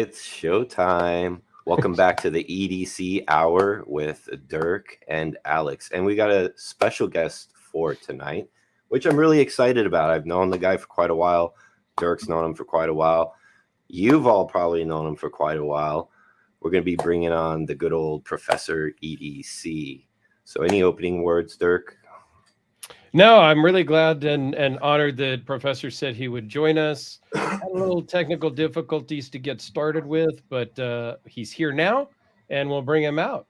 It's showtime. Welcome back to the EDC hour with Dirk and Alex. And we got a special guest for tonight, which I'm really excited about. I've known the guy for quite a while. Dirk's known him for quite a while. You've all probably known him for quite a while. We're going to be bringing on the good old Professor EDC. So any opening words, Dirk? No, I'm really glad and honored that Professor said he would join us. Had a little technical difficulties to get started with, but he's here now, and we'll bring him out.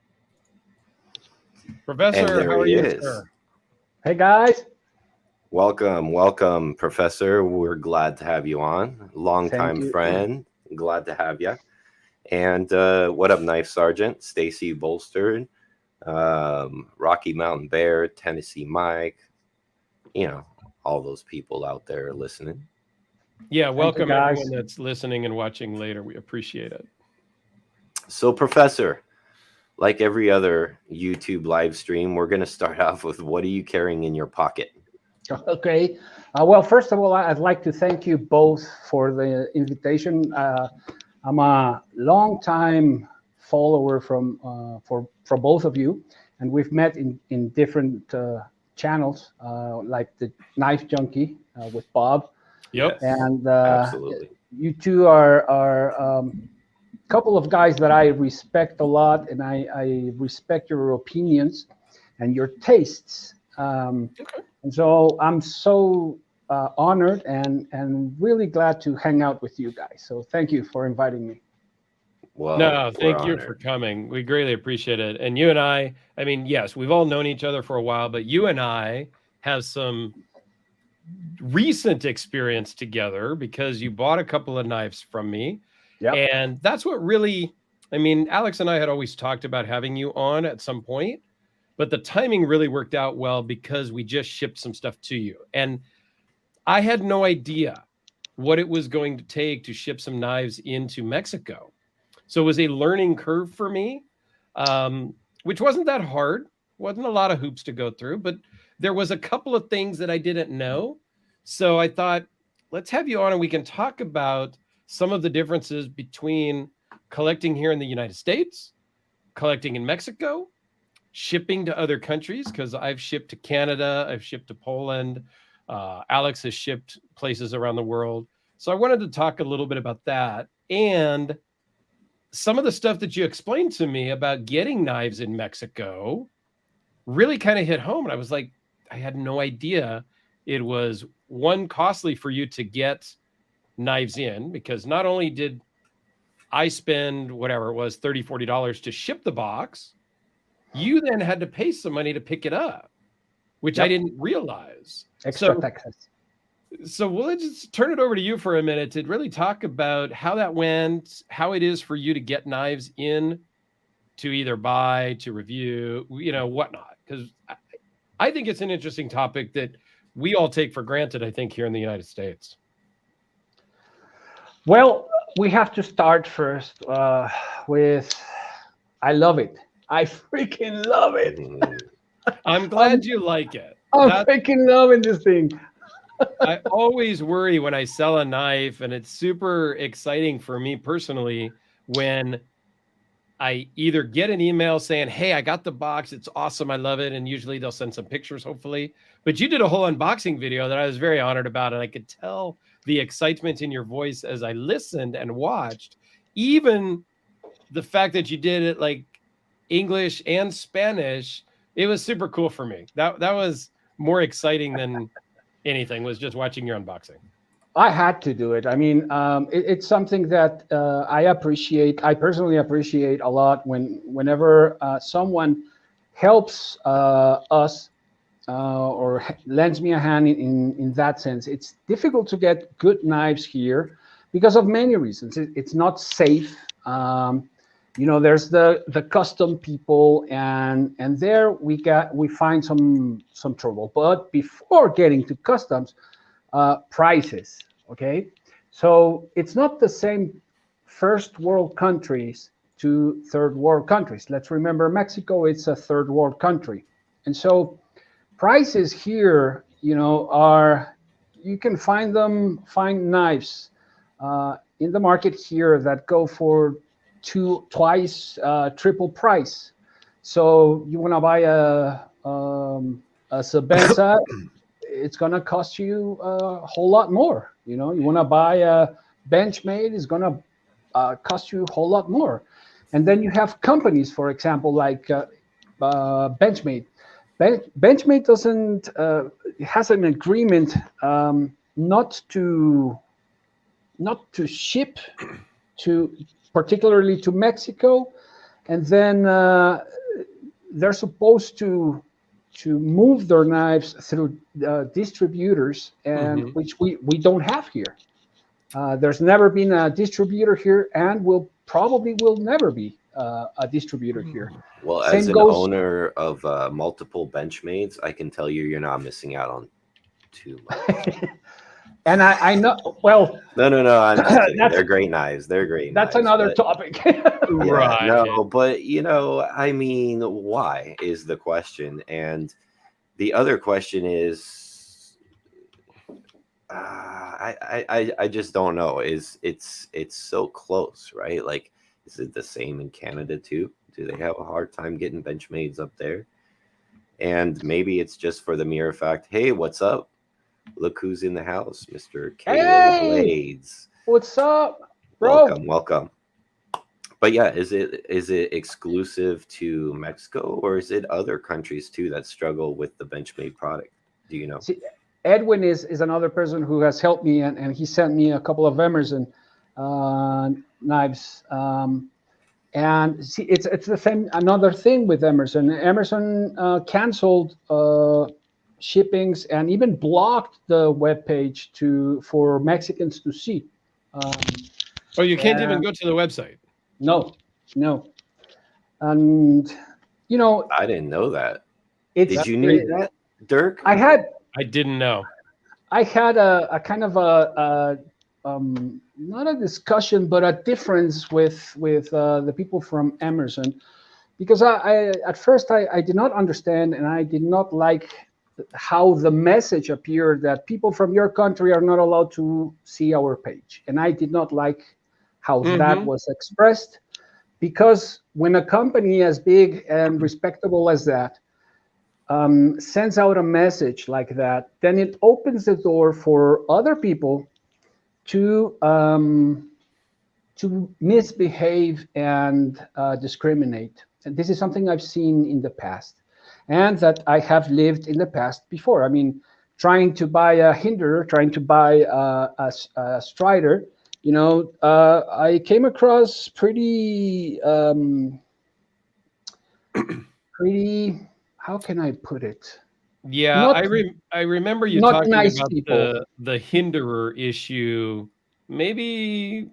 Professor, how are you, sir? Hey, guys. Welcome, Professor. We're glad to have you on. Longtime friend. Glad to have you. And what up, Knife Sergeant? Stacy Bolstered, Rocky Mountain Bear, Tennessee Mike. You know, all those people out there listening. Yeah, welcome everyone that's listening and watching later. We appreciate it. So, Professor, like every other YouTube live stream, we're going to start off with what are you carrying in your pocket? Okay. Well, first of all, I'd like to thank you both for the invitation. I'm a long-time follower from both of you, and we've met in different channels, like the Knife Junkie with Bob. Yep. And absolutely, you two are a couple of guys that I respect a lot, and I respect your opinions and your tastes. And so I'm so honored and really glad to hang out with you guys. So thank you for inviting me. Well, no, thank you for coming. We greatly appreciate it. And you and I mean, yes, we've all known each other for a while, but you and I have some recent experience together because you bought a couple of knives from me. Yep. And that's what really, I mean, Alex and I had always talked about having you on at some point, but the timing really worked out well because we just shipped some stuff to you. And I had no idea what it was going to take to ship some knives into Mexico. So it was a learning curve for me, which wasn't that hard. Wasn't a lot of hoops to go through, but there was a couple of things that I didn't know. So I thought, let's have you on and we can talk about some of the differences between collecting here in the United States, collecting in Mexico, shipping to other countries, because I've shipped to Canada, I've shipped to Poland, Alex has shipped places around the world. So I wanted to talk a little bit about that. And some of the stuff that you explained to me about getting knives in Mexico really kind of hit home. And I was like, I had no idea it was, one, costly for you to get knives in, because not only did I spend whatever it was, $30, $40 to ship the box, you then had to pay some money to pick it up, which I didn't realize. Extra taxes. So we'll just turn it over to you for a minute to really talk about how that went, how it is for you to get knives in, to either buy, to review, you know, whatnot. Because I think it's an interesting topic that we all take for granted, I think, here in the United States. Well, we have to start first with, I love it. I freaking love it. I'm glad you like it. I'm freaking loving this thing. I always worry when I sell a knife, and it's super exciting for me personally when I either get an email saying, hey, I got the box, it's awesome, I love it, and usually they'll send some pictures, hopefully. But you did a whole unboxing video that I was very honored about, and I could tell the excitement in your voice as I listened and watched. Even the fact that you did it like English and Spanish, it was super cool for me. That was more exciting than anything, was just watching your unboxing. I had to do it. I mean, it's something that I personally appreciate a lot whenever someone helps us or lends me a hand in that sense. It's difficult to get good knives here because of many reasons. It's not safe. You know, there's the custom people, and there we find some trouble. But before getting to customs, prices, okay? So it's not the same first world countries to third world countries. Let's remember, Mexico, it's a third world country. And so prices here, you know, you can find knives in the market here that go for twice triple price. So you want to buy a Sabenza, it's going to cost you a whole lot more. You know, you want to buy a Benchmade, it's going to cost you a whole lot more. And then you have companies, for example, like Benchmade. Benchmade doesn't has an agreement not to ship to, particularly to Mexico, and then they're supposed to move their knives through distributors, and which we don't have here. There's never been a distributor here, and will never be a distributor here. Well, Same as an goes- owner of multiple Benchmades, I can tell you're not missing out on too much. And I know, well, No, I'm just kidding. They're great knives. They're great that's knives, another but- topic. Yeah, Right. no, but I mean, why is the question? And the other question is, I just don't know. It's so close, right? Like, is it the same in Canada too? Do they have a hard time getting Benchmades up there? And maybe it's just for the mere fact, hey, what's up? Look who's in the house, Mr. Caleb Hey! Blades. What's up, bro? Welcome. But yeah, is it exclusive to Mexico, or is it other countries too that struggle with the Benchmade product? Do you know? See, Edwin is another person who has helped me, and he sent me a couple of Emerson knives. And see, it's the same. Another thing with Emerson. Emerson canceled shippings and even blocked the webpage for Mexicans to see. Oh, you can't even go to the website. No. And I didn't know that. it's Did you know that, Dirk? I didn't know. I had a kind of a not a discussion, but a difference with the people from Emerson, because I at first I did not understand, and I did not like how the message appeared that people from your country are not allowed to see our page, and I did not like how that was expressed, because when a company as big and respectable as that sends out a message like that, then it opens the door for other people to misbehave and discriminate. And this is something I've seen in the past, and that I have lived in the past before. I mean, trying to buy a Hinderer, trying to buy a Strider, I came across pretty, how can I put it? Yeah, I remember you not talking nice about people. the Hinderer issue maybe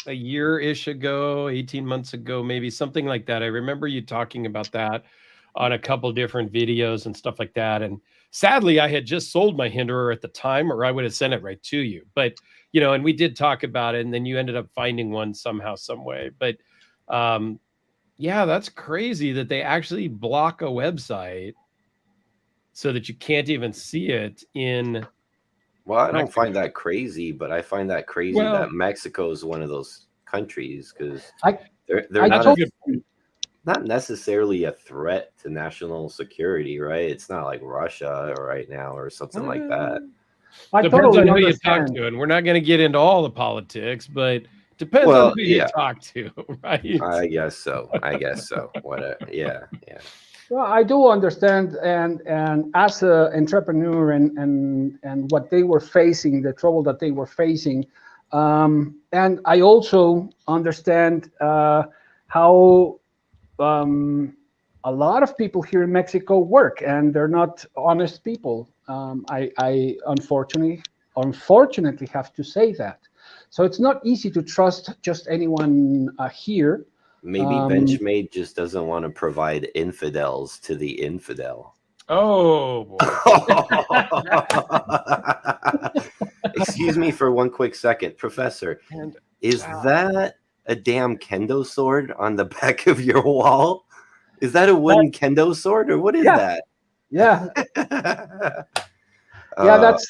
a year-ish ago, 18 months ago, maybe something like that. I remember you talking about that on a couple different videos and stuff like that. And sadly, I had just sold my Hinderer at the time, or I would have sent it right to you. But, and we did talk about it, and then you ended up finding one somehow, some way. But yeah, that's crazy that they actually block a website so that you can't even see it in. Well, I don't Mexico. find that crazy, but I find that crazy that Mexico is one of those countries, because they're not necessarily a threat to national security, right? It's not like Russia right now or something like that. I Depends totally on who you understand. talk to, and we're not going to get into all the politics, but depends on who you talk to, right? I guess so. Whatever. Yeah. Well, I do understand, and as an entrepreneur and what they were facing, the trouble that they were facing, and I also understand how a lot of people here in Mexico work, and they're not honest people. I unfortunately have to say that. So it's not easy to trust just anyone here. Maybe Benchmade just doesn't want to provide infidels to the infidel. Oh, boy. Excuse me for one quick second. Professor, is that a damn kendo sword on the back of your wall? Is that a wooden kendo sword, or what is that? Yeah. Yeah, that's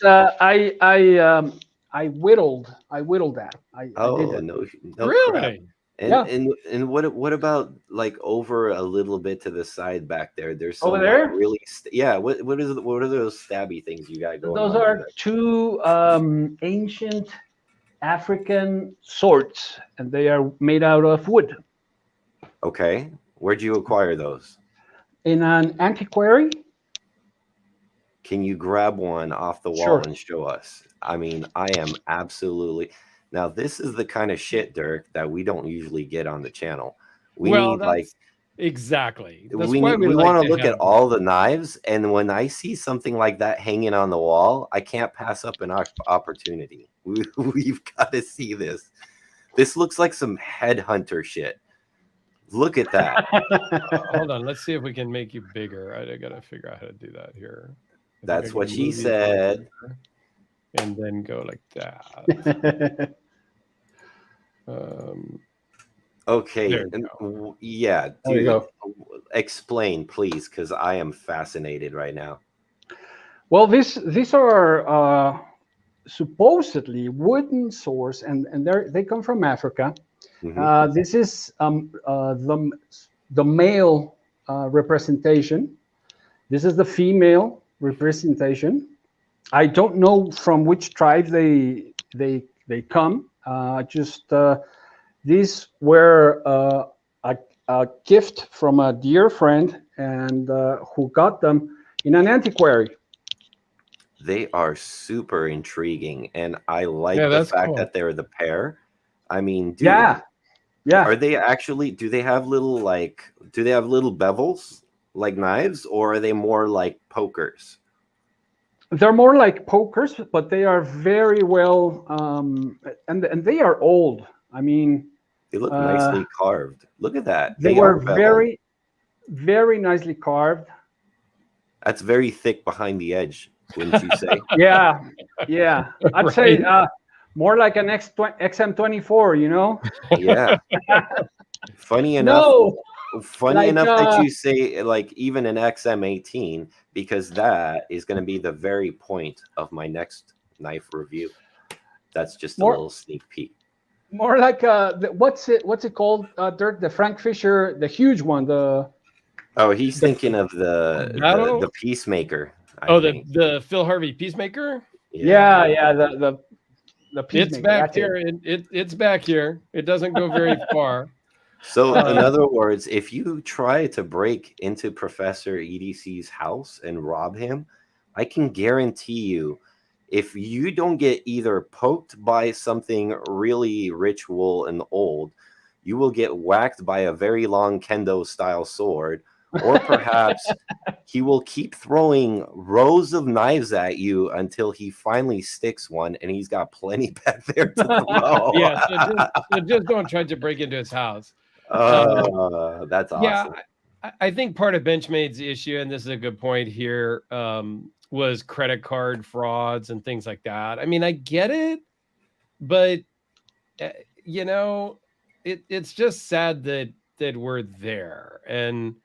I whittled that. I did Oh, that. no crap. Really? And Yeah. and what about like over a little bit to the side back there? There's some Over like, there? really yeah. What are those stabby things you got going Those on over are there? two ancient African swords, and they are made out of wood. Okay, where'd you acquire those? In an antiquary? Can you grab one off the wall Sure. and show us? I mean, I am absolutely. Now, this is the kind of shit, Dirk, that we don't usually get on the channel. We Well, need like exactly. That's we why need, we we like want to to look at have all the knives, and when I see something like that hanging on the wall, I can't pass up an opportunity. We've got to see this. This looks like some headhunter shit. Look at that. Hold on, let's see if we can make you bigger. I gotta figure out how to do that here. I think I That's can what she move these said. over and then go like that. Okay, There you and go. yeah, There you dude, go. explain, please, because I am fascinated right now. Well, these are supposedly wooden swords, and they come from Africa. Mhm. This is the male representation. This is the female representation. I don't know from which tribe they come. These were a gift from a dear friend, and who got them in an antiquary. They are super intriguing, and I Yeah, like the that's fact cool. that they're the pair. I mean, dude, Yeah, yeah. are they actually? Do they have little like? Do they have little bevels like knives, or are they more like pokers? They're more like pokers, but they are very well, and they are old. I mean, They look uh, nicely carved. Look at that. they They are were beveled. very nicely carved. That's very thick behind the edge, wouldn't you say? Yeah, yeah. I'd say Right? more like an XM24. You know? Yeah. Funny enough, No, funny like enough that you say like even an XM18, because that is going to be the very point of my next knife review. That's just a more little sneak peek. more like what's it called, Dirk? The Frank Fisher, the huge one. Oh, he's The thinking of the Battle? Peacemaker, I Oh, think. the Phil Harvey Peacemaker? Yeah. yeah, the It's Peacemaker. back That's it. here. It's back here. It doesn't go very far. So, in other words, if you try to break into Professor EDC's house and rob him, I can guarantee you, if you don't get either poked by something really ritual and old, you will get whacked by a very long kendo style sword, or perhaps he will keep throwing rows of knives at you until he finally sticks one, and he's got plenty back there to throw. Yeah, so just don't try to break into his house. That's Yeah, awesome. I think part of Benchmade's issue, and this is a good point here, was credit card frauds and things like that. I mean, I get it, but you know, it's just sad that we're there, and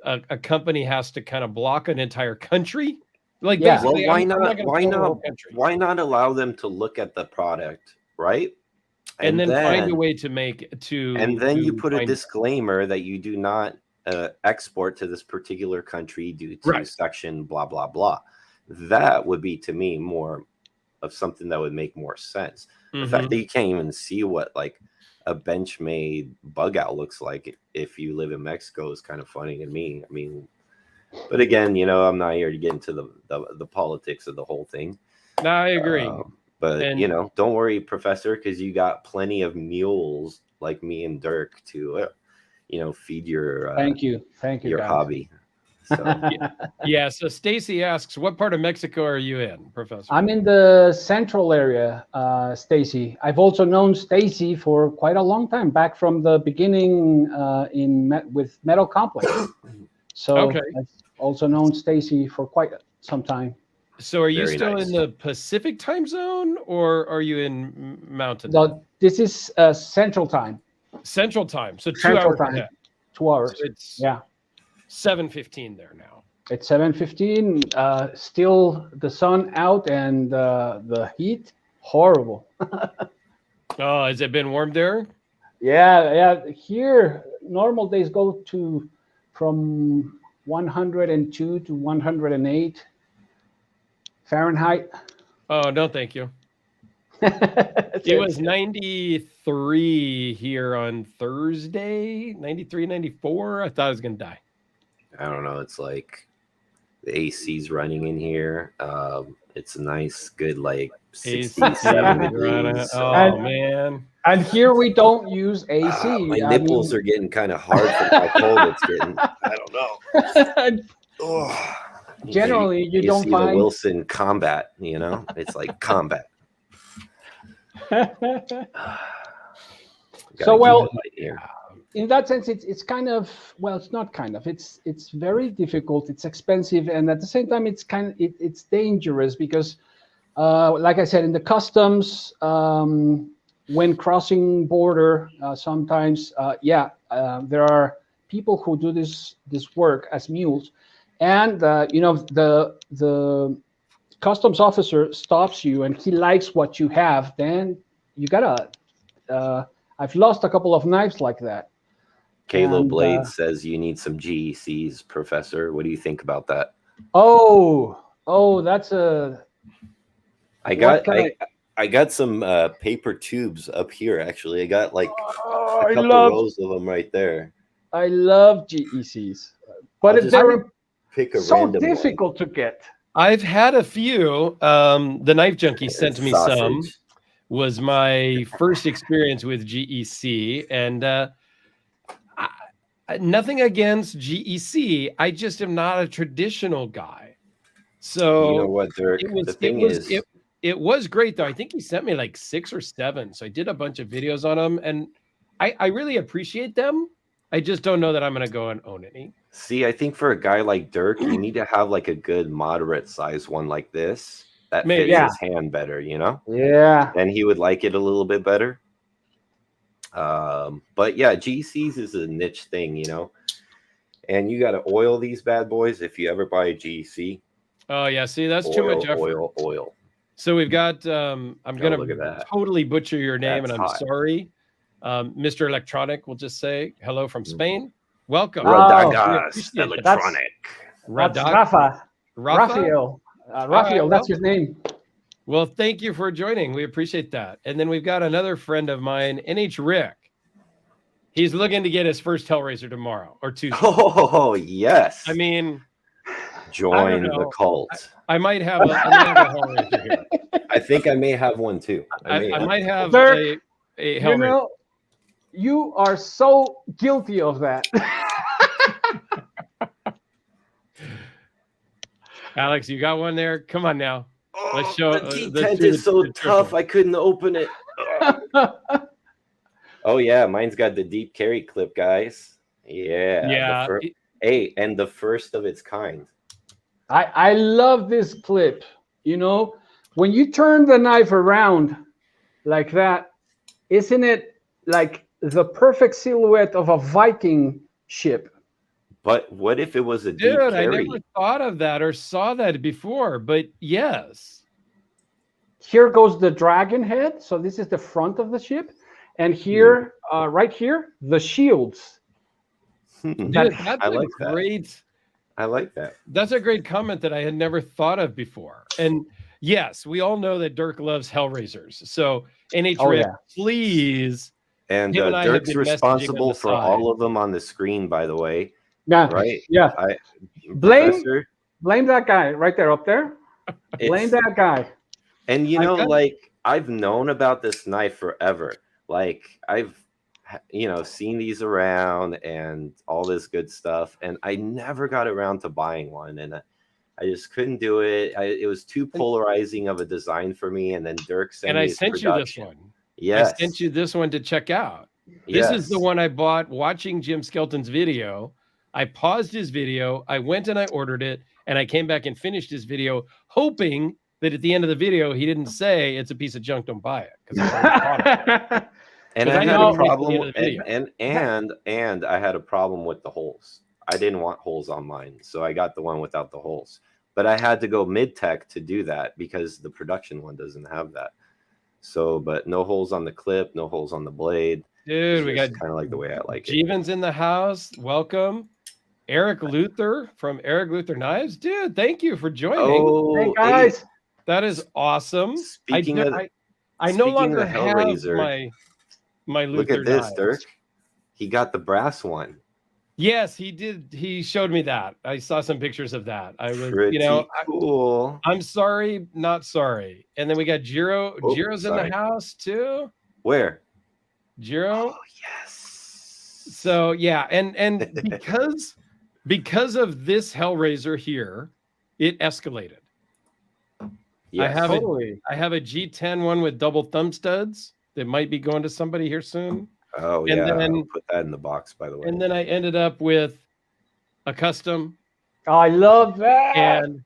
a company has to kind of block an entire country. Like Yeah. Well, basically, why I'm not not? going to Why sell the not? whole country, Why not allow them to look at the product, right? and then find a then way to make to and then you put a find disclaimer that you do not export to this particular country due to Right. section blah blah blah. That would be to me more of something that would make more sense. The fact that you can't even see what like a Benchmade bug out looks like if you live in Mexico is kind of funny to me. I mean, but again, you know, I'm not here to get into the politics of the whole thing. No, I agree. But And you know, don't worry, Professor, because you got plenty of mules like me and Dirk to, you know, feed your Thank you, your guys. hobby. So yeah, so Stacy asks, what part of Mexico are you in, Professor? I'm in the central area, Stacy. I've also known Stacy for quite a long time, back from the beginning with Metal Complex. So Okay. I've also known Stacy for quite some time. So are you Very still nice. in the Pacific time zone, or are you in Mountain? This is Central Time. Central time. So 2 Central hours time. ahead. 2 hours. So it's Yeah. 7:15 there now. It's 7:15. Still the sun out and the heat horrible. Oh, has it been warm there? Yeah. Here, normal days go to from 102 to 108 Fahrenheit. Oh, no, thank you. It It was 93 here on Thursday, 93, 94. I thought I was going to die. I don't know. It's like the AC's running in here. It's a nice, good, like 67 degrees. Oh, man. And here we don't use AC. My nipples are getting kind of hard from how cold it's getting. I don't know. Generally, you don't see find the Wilson combat. You know, it's like combat. So well, in that sense, it's kind of, well, it's not kind of, it's very difficult, it's expensive, and at the same time it's it's dangerous because like I said, in the customs, when crossing border, sometimes there are people who do this work as mules, and you know, the customs officer stops you and he likes what you have, then you gotta I've lost a couple of knives like that. Kalo Blade says you need some GECs, Professor. What do you think about that? Oh, that's a. I got some paper tubes up here. Actually, I got like a couple rows of them right there. I love GECs, but they're so difficult to get. I've had a few. The Knife Junkie sent me some. Was my first experience with GEC, and nothing against GEC. I just am not a traditional guy. So you know what, Dirk? It was great though. I think he sent me like 6 or 7. So I did a bunch of videos on them, and I really appreciate them. I just don't know that I'm going to go and own any. See, I think for a guy like Dirk, you need to have like a good moderate size one like this. That fits his hand better, you know? Yeah. And he would like it a little bit better. But yeah, GCs is a niche thing, you know? And you got to oil these bad boys if you ever buy a GC. Oh, yeah. See, that's too much effort. Oil. So we've got, I'm going to totally butcher your name, and I'm sorry. Mr. Electronic will just say hello from Spain. Welcome. Radagas Electronic. That's Rafael. Rafael, that's his name. Well, thank you for joining. We appreciate that. And then we've got another friend of mine, NH Rick. He's looking to get his first Hellraiser tomorrow or Tuesday. Oh, yes. I mean, join the cult. I might have a Hellraiser here. I think I may have one too. I might have Dirk, a Hellraiser. You know, you are so guilty of that. Alex, you got one there? Come on now. Let's show. The D10 is so tough. I couldn't open it. Oh yeah, mine's got the deep carry clip, guys. Yeah. And the first of its kind. I love this clip. You know, when you turn the knife around like that, isn't it like the perfect silhouette of a Viking ship? But what if it was a deep carry? I never thought of that or saw that before, but yes. Here goes the dragon head. So this is the front of the ship. And here, right here, the shields. I like that. That's a great comment that I had never thought of before. And yes, we all know that Dirk loves Hellraisers. So NH please. And Dirk's responsible for all of them on the screen, by the way. Yeah. Right. Yeah. Blame that guy right there, up there. Blame that guy. And you know, like, I've known about this knife forever. Like, I've seen these around and all this good stuff, and I never got around to buying one, and I just couldn't do it. It was too polarizing of a design for me. And then Dirk sent me his production. You this one. Yes. I sent you this one to check out. This is the one I bought watching Jim Skelton's video. I paused his video. I went and I ordered it, and I came back and finished his video, hoping that at the end of the video he didn't say it's a piece of junk, don't buy it. And I had a problem, and I had a problem with the holes. I didn't want holes on mine, so I got the one without the holes. But I had to go mid-tech to do that because the production one doesn't have that. So, but no holes on the clip, no holes on the blade. Dude, we got kind of like the way I like it. Jeevan's in the house. Welcome. Eric Luther from Eric Luther Knives. Dude, thank you for joining. Oh, Hey guys. That is awesome. Speaking of I no longer the have Hellraiser, my Luther look at this, knives. Dirk. He got the brass one. Yes, he did. He showed me that. I saw some pictures of that. I was, Pretty cool. I'm sorry, not sorry. And then we got Jiro. Oh, Jiro's in the house too. Where? Jiro. Oh, yes. So yeah, and because of this Hellraiser here, it escalated. Yes. I have a G10 one with double thumb studs that might be going to somebody here soon. Oh, and yeah. Then, I'll put that in the box, by the way. And then I ended up with a custom. I love that. And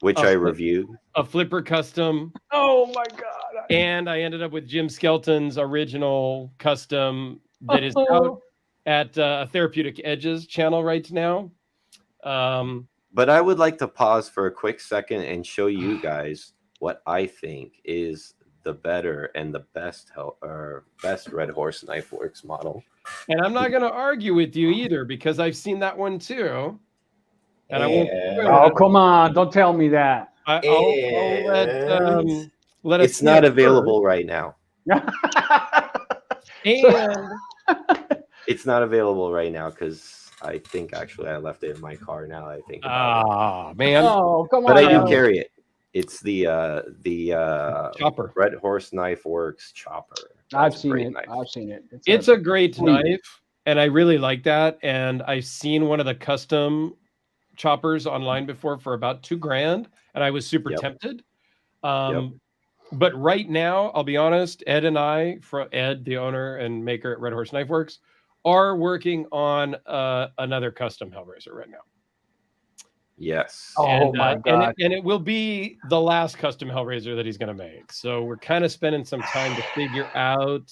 which I reviewed. A flipper custom. Oh my God. And I ended up with Jim Skelton's original custom that is out at Therapeutic Edges channel right now. But I would like to pause for a quick second and show you guys what I think is the better and the best Red Horse Knife Works model. And I'm not going to argue with you either because I've seen that one too. And I won't. Oh, come on! Don't tell me that. I'll let us. It's not available right now. And it's not available right now because I think actually I left it in my car. Now I think. Man! Oh, come on! But I do carry it. It's the chopper. Red Horse Knife Works chopper. I've seen it. I've seen it. It's a great knife, and I really like that. And I've seen one of the custom choppers online before for about $2,000, and I was super tempted. But right now, I'll be honest, Ed and I, Ed, the owner and maker at Red Horse Knife Works, are working on another custom Hellraiser right now. Yes. Oh my God. And it will be the last custom Hellraiser that he's going to make. So we're kind of spending some time to figure out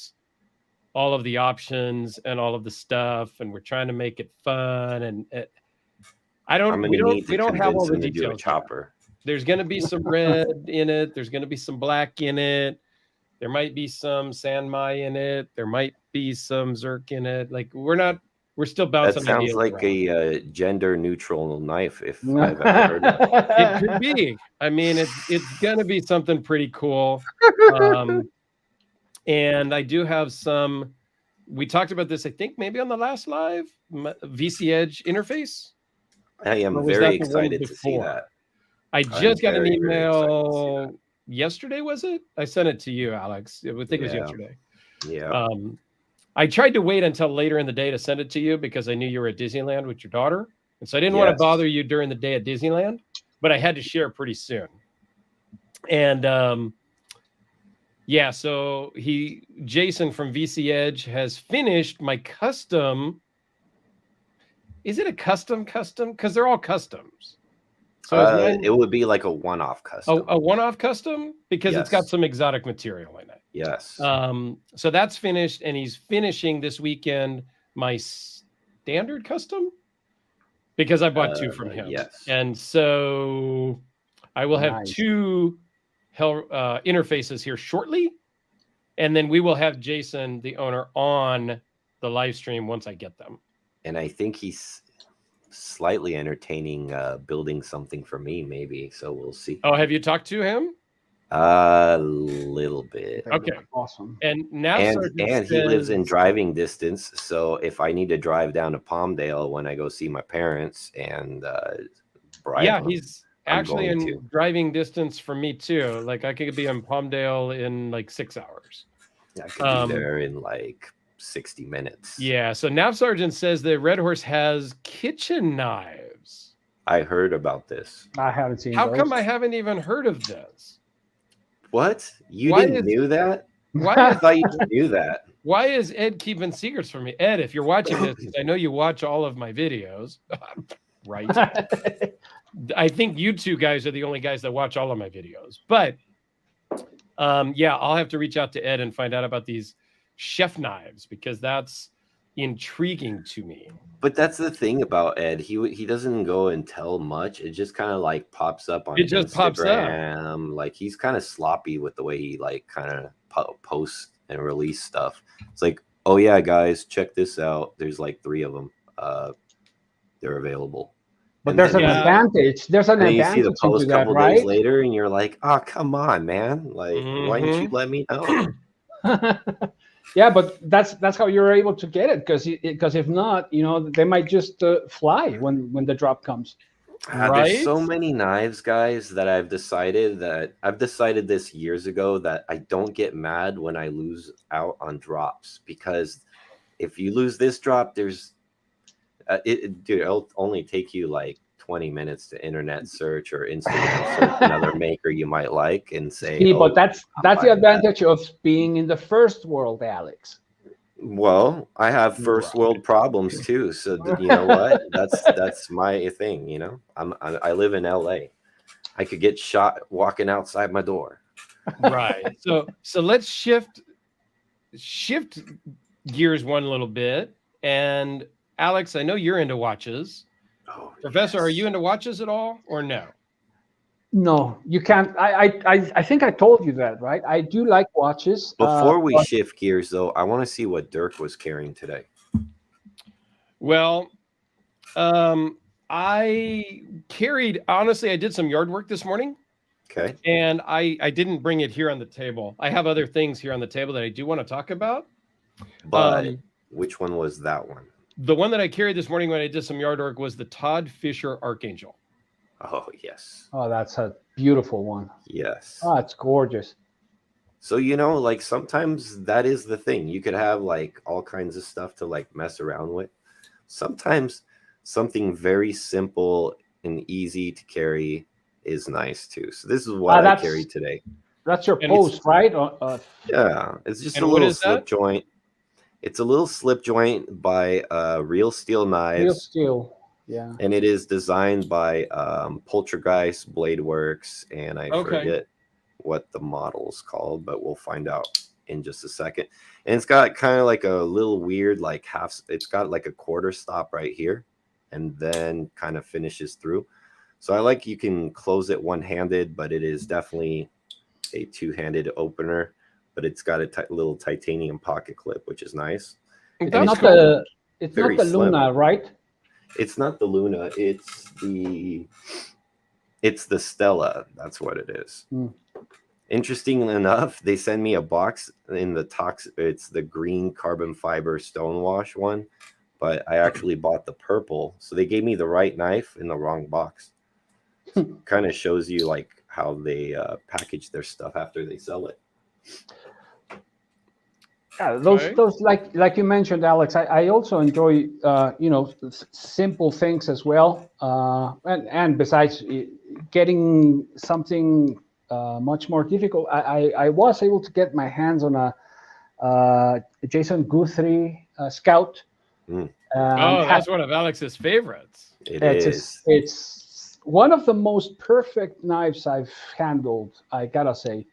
all of the options and all of the stuff, and we're trying to make it fun. And we don't have all the details. Chopper. There's going to be some red in it. There's going to be some black in it. There might be some Sanmai in it. There might be some Zerk in it. Like we're still bouncing. That sounds like a gender neutral knife. If I've ever heard of it. It could be. I mean, it's going to be something pretty cool. And I do have some. We talked about this, I think, maybe on the last live VC Edge interface. I am very excited to see that. I just got an email yesterday, was it? I sent it to you, Alex. I think it was yesterday. Yeah. I tried to wait until later in the day to send it to you because I knew you were at Disneyland with your daughter. And so I didn't want to bother you during the day at Disneyland, but I had to share pretty soon. And so Jason from VC Edge has finished my custom. Is it a custom? Because they're all customs. So it would be like a one-off custom. A one-off custom because it's got some exotic material in it. Yes. So that's finished, and he's finishing this weekend my standard custom because I bought two from him. Yes. And so I will have two interfaces here shortly, and then we will have Jason, the owner, on the live stream once I get them. And I think he's slightly entertaining building something for me, maybe. So we'll see. Oh, have you talked to him? A little bit. Okay. Awesome. And now he lives in driving distance. So if I need to drive down to Palmdale when I go see my parents and he's actually in driving distance for me too. Like I could be in Palmdale in like 6 hours. I could be there in like 60 minutes. Yeah. So Nav Sergeant says that Red Horse has kitchen knives. I heard about this. I haven't seen How those. come I haven't even heard of this? What? You didn't knew that? I thought you knew that. Why is Ed keeping secrets from me? Ed, if you're watching this, I know you watch all of my videos, right? I think you two guys are the only guys that watch all of my videos. But I'll have to reach out to Ed and find out about these chef knives because that's intriguing to me. But that's the thing about Ed. He doesn't go and tell much. It just kind of like pops up on It just pops up. Instagram. Like he's kind of sloppy with the way he like kind of posts and release stuff. It's like, oh yeah, guys, check this out. There's like 3 of them. They're available. But And there's then an advantage. There's an and then you advantage see the post into a that, couple right? days later, and you're like, oh come on, man! Like, why didn't you let me know? Yeah, but that's how you're able to get it, because if not, they might just fly when the drop comes. There's so many knives, guys, that I've decided this years ago that I don't get mad when I lose out on drops, because if you lose this drop, there's dude, it'll only take you like 20 minutes to internet search or Instagram search another maker you might like and say, See, but that's the advantage of being in the first world, Alex. Well, I have first world problems too, so you know what? That's my thing. I live in LA. I could get shot walking outside my door. Right. So let's shift gears one little bit. And Alex, I know you're into watches. Oh, Professor, yes. Are you into watches at all or no? No, you can't. I think I told you that, right? I do like watches. Before we shift gears, though, I want to see what Dirk was carrying today. Well, I did some yard work this morning. Okay. And I didn't bring it here on the table. I have other things here on the table that I do want to talk about. But which one was that one? The one that I carried this morning when I did some yard work was the Todd Fisher Archangel. Oh, yes. Oh, that's a beautiful one. Yes. Oh, it's gorgeous. So, like sometimes that is the thing. You could have like all kinds of stuff to like mess around with. Sometimes something very simple and easy to carry is nice too. So this is what I carried today. That's your post, right? Yeah, it's just a little slip joint. It's a little slip joint by Real Steel Knives. Real Steel, yeah. And it is designed by Poltergeist Blade Works, and I forget what the model's called, but we'll find out in just a second. And it's got kind of like a little weird, like it's got like a quarter stop right here, and then kind of finishes through. So you can close it one-handed, but it is definitely a two-handed opener. But it's got a little titanium pocket clip, which is nice. It's not the Luna, right? It's not the Luna. It's the Stella. That's what it is. Interesting enough, they send me a box in the it's the green carbon fiber stonewash one, but I actually bought the purple. So they gave me the right knife in the wrong box. Kind of shows you like how they package their stuff after they sell it. Yeah, those like you mentioned, Alex. I also enjoy simple things as well. And besides getting something much more difficult, I was able to get my hands on a Jason Guthrie Scout. That's one of Alex's favorites. It's one of the most perfect knives I've handled, I gotta say.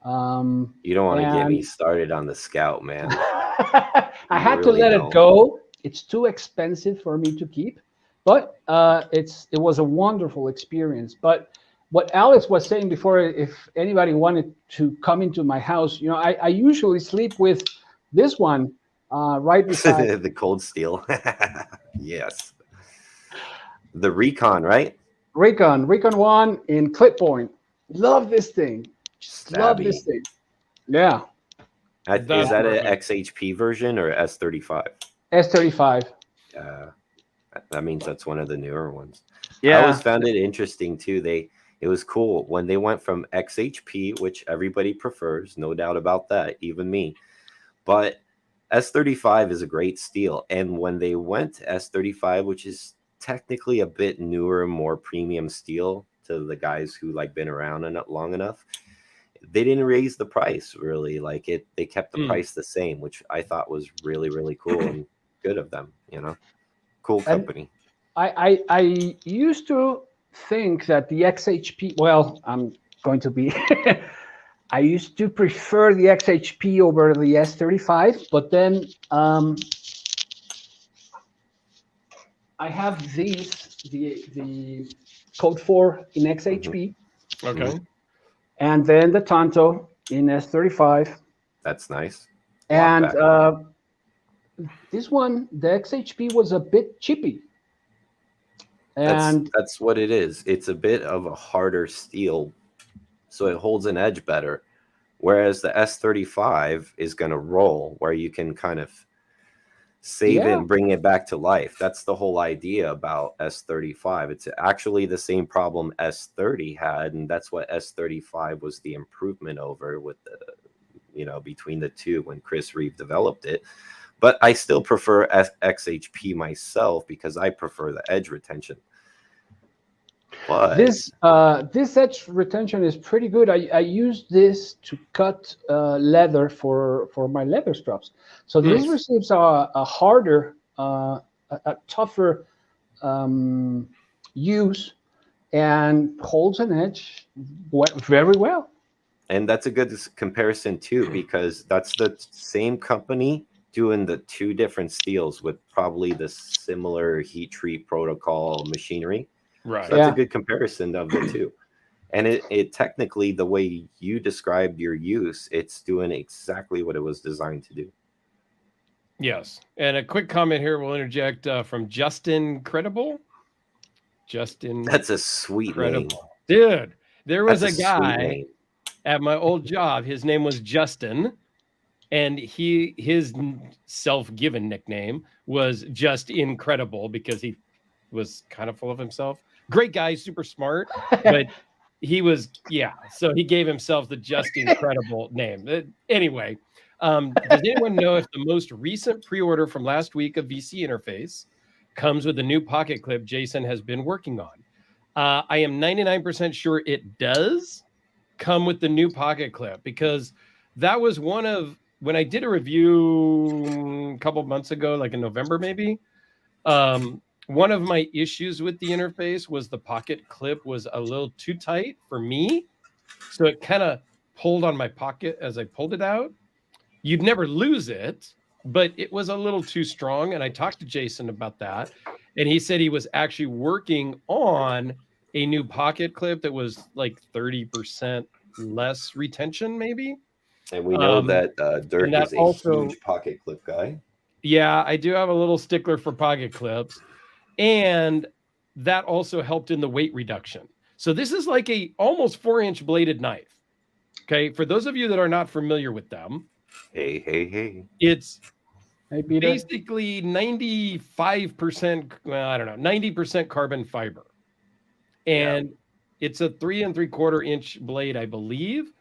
You don't want to get me started on the Scout, man. I had to let it go. It's too expensive for me to keep, but it was a wonderful experience. But what Alex was saying before, if anybody wanted to come into my house, I usually sleep with this one right beside the Cold Steel. Yes, the Recon, right? Recon 1 in clip point. Love this thing. Love this thing. Yeah. Is that an XHP version or S35? S35. That means that's one of the newer ones. Yeah. I always found it interesting too. It was cool when they went from XHP, which everybody prefers, no doubt about that, even me. But S35 is a great steel. And when they went to S35, which is technically a bit newer, more premium steel to the guys who been around long enough, they didn't raise the price really. They kept the price the same, which I thought was really, really cool and good of them. Cool company. I used to think that the XHP, well, I'm going to be I used to prefer the XHP over the S35, but then I have the Code 4 in XHP, Okay. and then the Tanto in S35. That's nice. And Lockback. this one, the XHP was a bit chippy. And That's what it is. It's a bit of a harder steel, so it holds an edge better. Whereas the S35 is going to roll, where you can kind of save it yeah, and bring it back to life. That's the whole idea about S35. It's actually the same problem S30 had, and that's what S35 was the improvement over with the, between the two when Chris Reeve developed it. But I still prefer XHP myself because I prefer the edge retention. But this edge retention is pretty good. I use this to cut leather for my leather straps. So this receives a harder, a tougher use and holds an edge very well. And that's a good comparison too, because that's the same company doing the two different steels with probably the similar heat treat protocol machinery. Right. So that's a good comparison of the two. And it technically, the way you described your use, it's doing exactly what it was designed to do. Yes. And a quick comment here we'll interject from Justin Credible. Justin. That's a sweet name. Dude, there was That's a guy at my old job. His name was Justin. And his self-given nickname was Just Incredible because he was kind of full of himself. Great guy, super smart, but he was, so he gave himself the Just Incredible name. Anyway, does anyone know if the most recent pre-order from last week of VC Interface comes with the new pocket clip Jason has been working on? I am 99% sure it does come with the new pocket clip because that was one of, when I did a review a couple of months ago, like in November maybe, one of my issues with the interface was the pocket clip was a little too tight for me. So it kind of pulled on my pocket as I pulled it out. You'd never lose it, but it was a little too strong. And I talked to Jason about that. And he said he was actually working on a new pocket clip that was like 30% less retention, maybe. And we know that Dirk is a huge pocket clip guy. Yeah, I do have a little stickler for pocket clips. And that also helped in the weight reduction. So this is like a almost 4-inch bladed knife. Okay. For those of you that are not familiar with them. Hey. It's basically 95%, well, I don't know, 90% carbon fiber. And it's a 3 3/4-inch blade, I believe.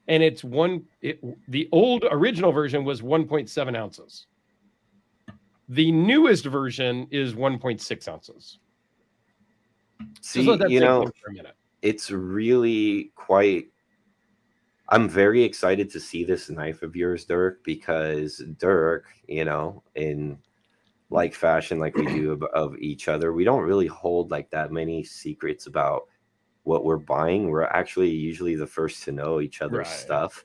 And it's the old original version was 1.7 ounces. The newest version is 1.6 ounces. See, for a minute. It's really quite, I'm very excited to see this knife of yours, Dirk, because Dirk, in like fashion, like we do of each other, we don't really hold like that many secrets about what we're buying. We're actually usually the first to know each other's stuff.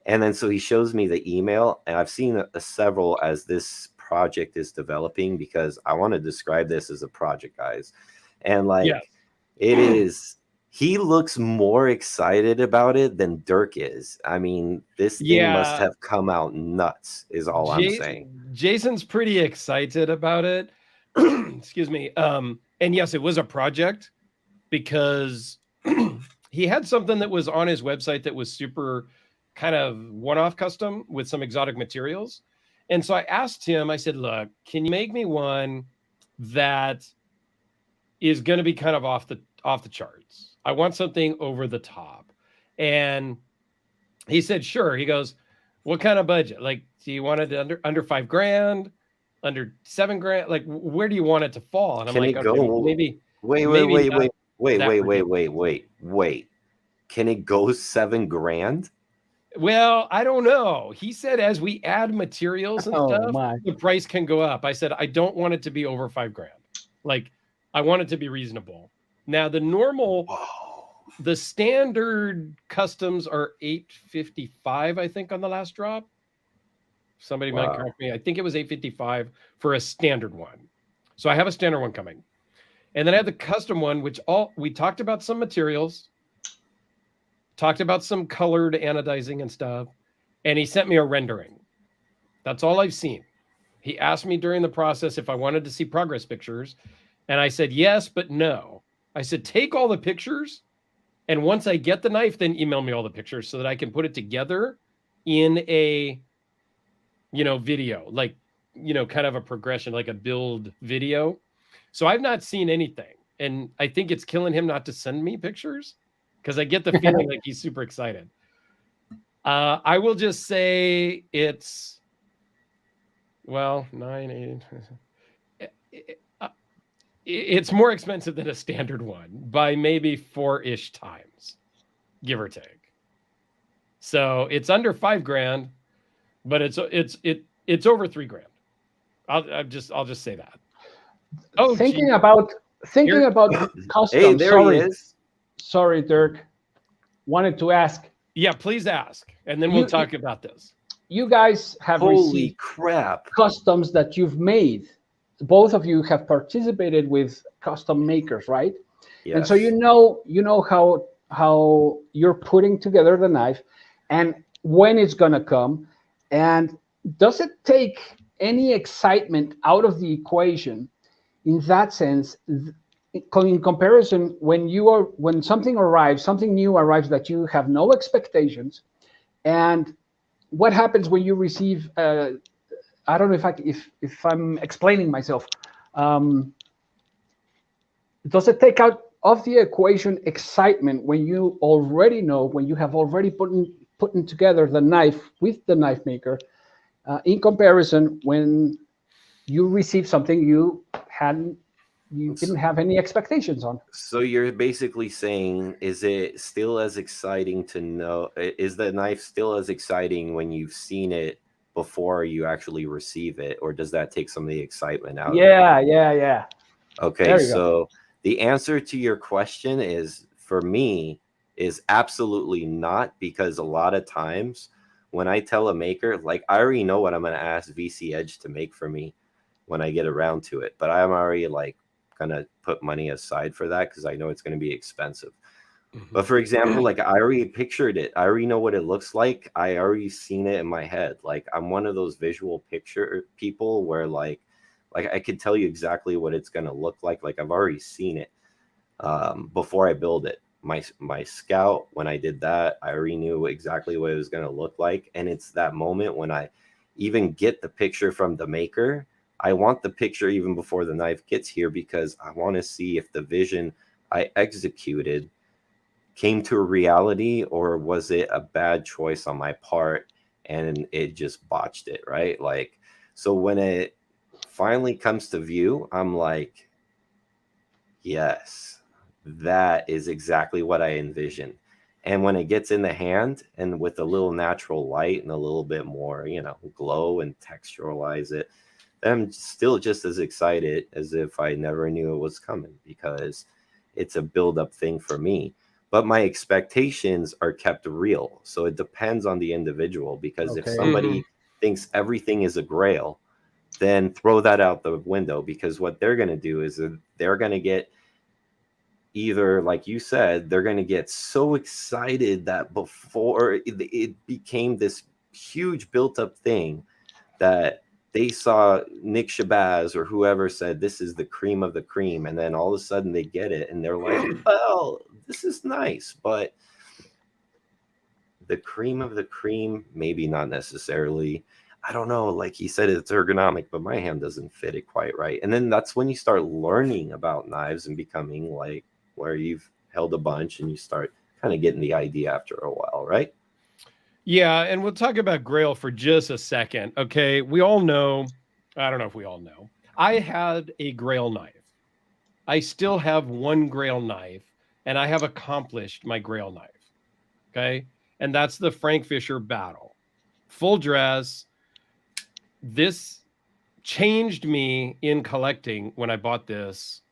And then so he shows me the email, and I've seen several as this project is developing, because I want to describe this as a project, guys. And it is, he looks more excited about it than Dirk is. I mean, this thing must have come out nuts is all I'm saying. Jason's pretty excited about it. Excuse me. And yes, it was a project because he had something that was on his website that was super kind of one-off custom with some exotic materials. And so I asked him, I said, look, can you make me one that is going to be kind of off the charts? I want something over the top. And he said, sure. He goes, what kind of budget? Like, do you want it under $5,000, under $7,000? Like, where do you want it to fall? And I'm like, okay, maybe. Wait. Can it go $7,000? Well, I don't know. He said as we add materials and stuff, the price can go up. I said, I don't want it to be over $5,000. Like, I want it to be reasonable. Now, the standard customs are $855, I think, on the last drop. Somebody might correct me. I think it was $855 for a standard one. So I have a standard one coming. And then I have the custom one, which we talked about some materials, talked about some colored anodizing and stuff, and he sent me a rendering. That's all I've seen. He asked me during the process if I wanted to see progress pictures, and I said yes, but no. I said, take all the pictures, and once I get the knife, then email me all the pictures so that I can put it together in a, video, like, kind of a progression, like a build video. So I've not seen anything, and I think it's killing him not to send me pictures because I get the feeling like he's super excited. I will just say it's, 9, 8. It's more expensive than a standard one by maybe 4-ish times, give or take. So it's under $5,000, but it's over $3,000. I'll just say that. Oh, thinking about custom. Hey, there he is. Sorry, Dirk. Wanted to ask. Yeah, please ask, and then we'll talk about this. You guys have received crap customs that you've made. Both of you have participated with custom makers, right? Yes. And so you know how you're putting together the knife and when it's gonna come. And does it take any excitement out of the equation in that sense, in comparison when something new arrives that you have no expectations, and what happens when you receive I don't know if I'm explaining myself. Does it take out of the equation excitement when you already know, when you have already putting together the knife with the knife maker, in comparison when you receive something you didn't have any expectations on? So you're basically saying, is it still as exciting to know? Is the knife still as exciting when you've seen it before you actually receive it, or does that take some of the excitement out of it? Yeah. Okay, so the answer to your question is, for me, is absolutely not, because a lot of times when I tell a maker, like, I already know what I'm going to ask VC Edge to make for me when I get around to it, but I'm already like going to put money aside for that because I know it's going to be expensive. But for example, like, I already pictured it. I already know what it looks like. I already seen it in my head. Like, I'm one of those visual picture people where like I could tell you exactly what it's going to look like. Like, I've already seen it before I build it. My scout, when I did that, I already knew exactly what it was going to look like. And it's that moment when I even get the picture from the maker. I want the picture even before the knife gets here, because I want to see if the vision I executed came to a reality, or was it a bad choice on my part and it just botched it, right? Like, so when it finally comes to view, I'm like, yes, that is exactly what I envisioned. And when it gets in the hand and with a little natural light and a little bit more, glow and texturalize it, I'm still just as excited as if I never knew it was coming, because it's a build-up thing for me. But my expectations are kept real. So it depends on the individual, because if somebody thinks everything is a grail, then throw that out the window, because what they're going to do is they're going to get, either, like you said, they're going to get so excited that before it became this huge built-up thing that they saw Nick Shabazz or whoever said this is the cream of the cream, and then all of a sudden they get it and they're like, well, this is nice, but the cream of the cream, maybe not necessarily. I don't know, like he said, it's ergonomic, but my hand doesn't fit it quite right. And then that's when you start learning about knives and becoming like where you've held a bunch and you start kind of getting the idea after a while, right? Yeah, and we'll talk about grail for just a second. Okay, we all know, I don't know if we all know, I had a grail knife. I still have one grail knife, and I have accomplished my grail knife. Okay, and that's the Frank Fisher Battle. Full dress. This changed me in collecting when I bought this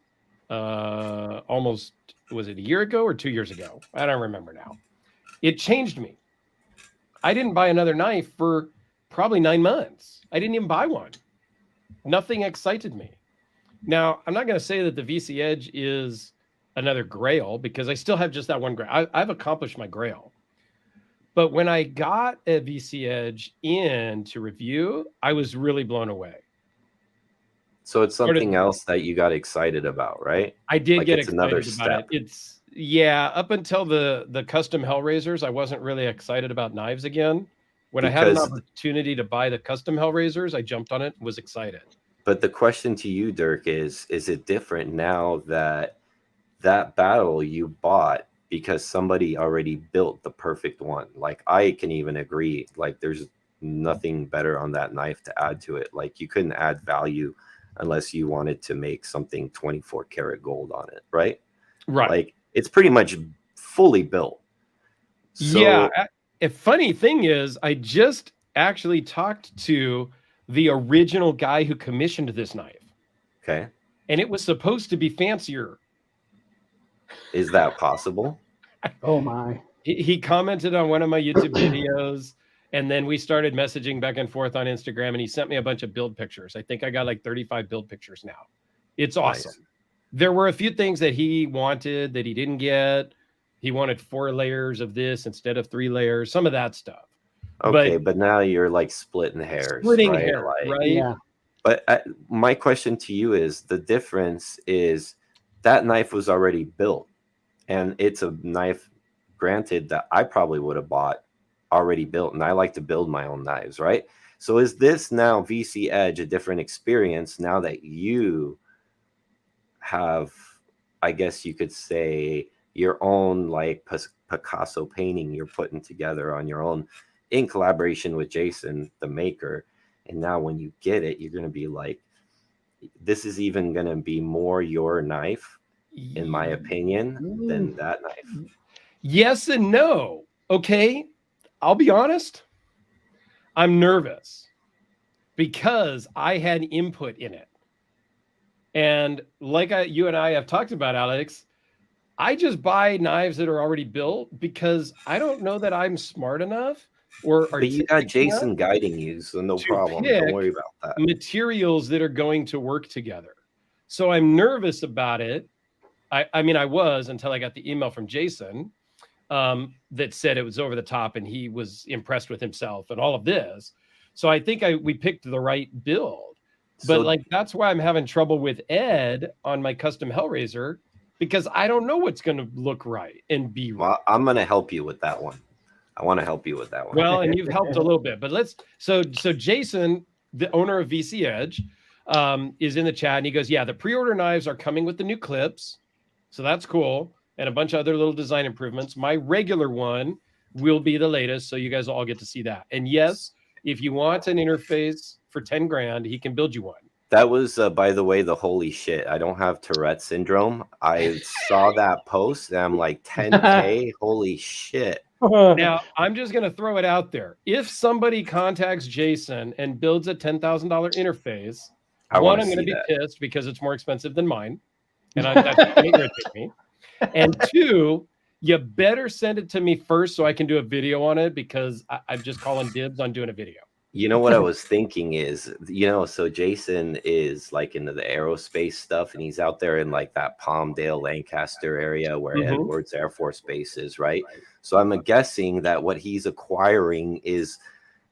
almost, was it a year ago or 2 years ago? I don't remember now. It changed me. I didn't buy another knife for probably 9 months. I didn't even buy one. Nothing excited me. Now, I'm not going to say that the VC Edge is another grail because I still have just that one grail. I've accomplished my grail. But when I got a VC Edge in to review, I was really blown away. So it's something else that you got excited about, right? I did Like get it's excited another about step. it. It's up until the custom Hellraisers, I wasn't really excited about knives again. When I had an opportunity to buy the custom Hellraisers, I jumped on it and was excited. But the question to you, Dirk, is it different now that that battle you bought because somebody already built the perfect one? Like I can even agree, like there's nothing better on that knife to add to it. Like you couldn't add value unless you wanted to make something 24 karat gold on it, right? Right. Like it's pretty much fully built. So, yeah. A funny thing is, I just actually talked to the original guy who commissioned this knife. Okay. And it was supposed to be fancier. Is that possible? Oh my. He commented on one of my YouTube videos, and then we started messaging back and forth on Instagram, and he sent me a bunch of build pictures. I think I got like 35 build pictures now. It's awesome. Nice. There were a few things that he wanted that he didn't get. He wanted 4 layers of this instead of 3 layers, some of that stuff. Okay, but now you're like splitting hairs. Hair, like, right? Yeah. But my question to you is, the difference is that knife was already built, and it's a knife, granted, that I probably would have bought already built, and I like to build my own knives, right? So is this now VC Edge a different experience now that you have, I guess you could say, your own like Picasso painting you're putting together on your own in collaboration with Jason, the maker? And now when you get it, you're going to be like, this is even going to be more your knife, in my opinion, than that knife. Yes and no. Okay. I'll be honest. I'm nervous because I had input in it. And like you and I have talked about, Alex, I just buy knives that are already built because I don't know that I'm smart enough but you got Jason guiding you, so no problem. Don't worry about that. Materials that are going to work together. So I'm nervous about it. I mean, I was until I got the email from Jason that said it was over the top and he was impressed with himself and all of this. So I think we picked the right build. But like that's why I'm having trouble with Ed on my custom Hellraiser, because I don't know what's going to look right and be right. Well, I'm going to help you with that one. I want to help you with that one. Well, and you've helped a little bit, but so Jason, the owner of VC Edge, is in the chat, and he goes, yeah, the pre-order knives are coming with the new clips. So that's cool. And a bunch of other little design improvements. My regular one will be the latest. So you guys all get to see that. And yes, if you want an interface for 10 grand, he can build you one. That was, by the way, the holy shit. I don't have Tourette syndrome. I saw that post and I'm like, 10K, holy shit. Now, I'm just going to throw it out there. If somebody contacts Jason and builds a $10,000 interface, I'm going to be pissed because it's more expensive than mine. And that's going to irritate me. And 2, you better send it to me first so I can do a video on it, because I'm just calling dibs on doing a video. You know what I was thinking is, so Jason is like into the aerospace stuff, and he's out there in like that Palmdale, Lancaster area where Edwards Air Force Base is, right? So I'm guessing that what he's acquiring is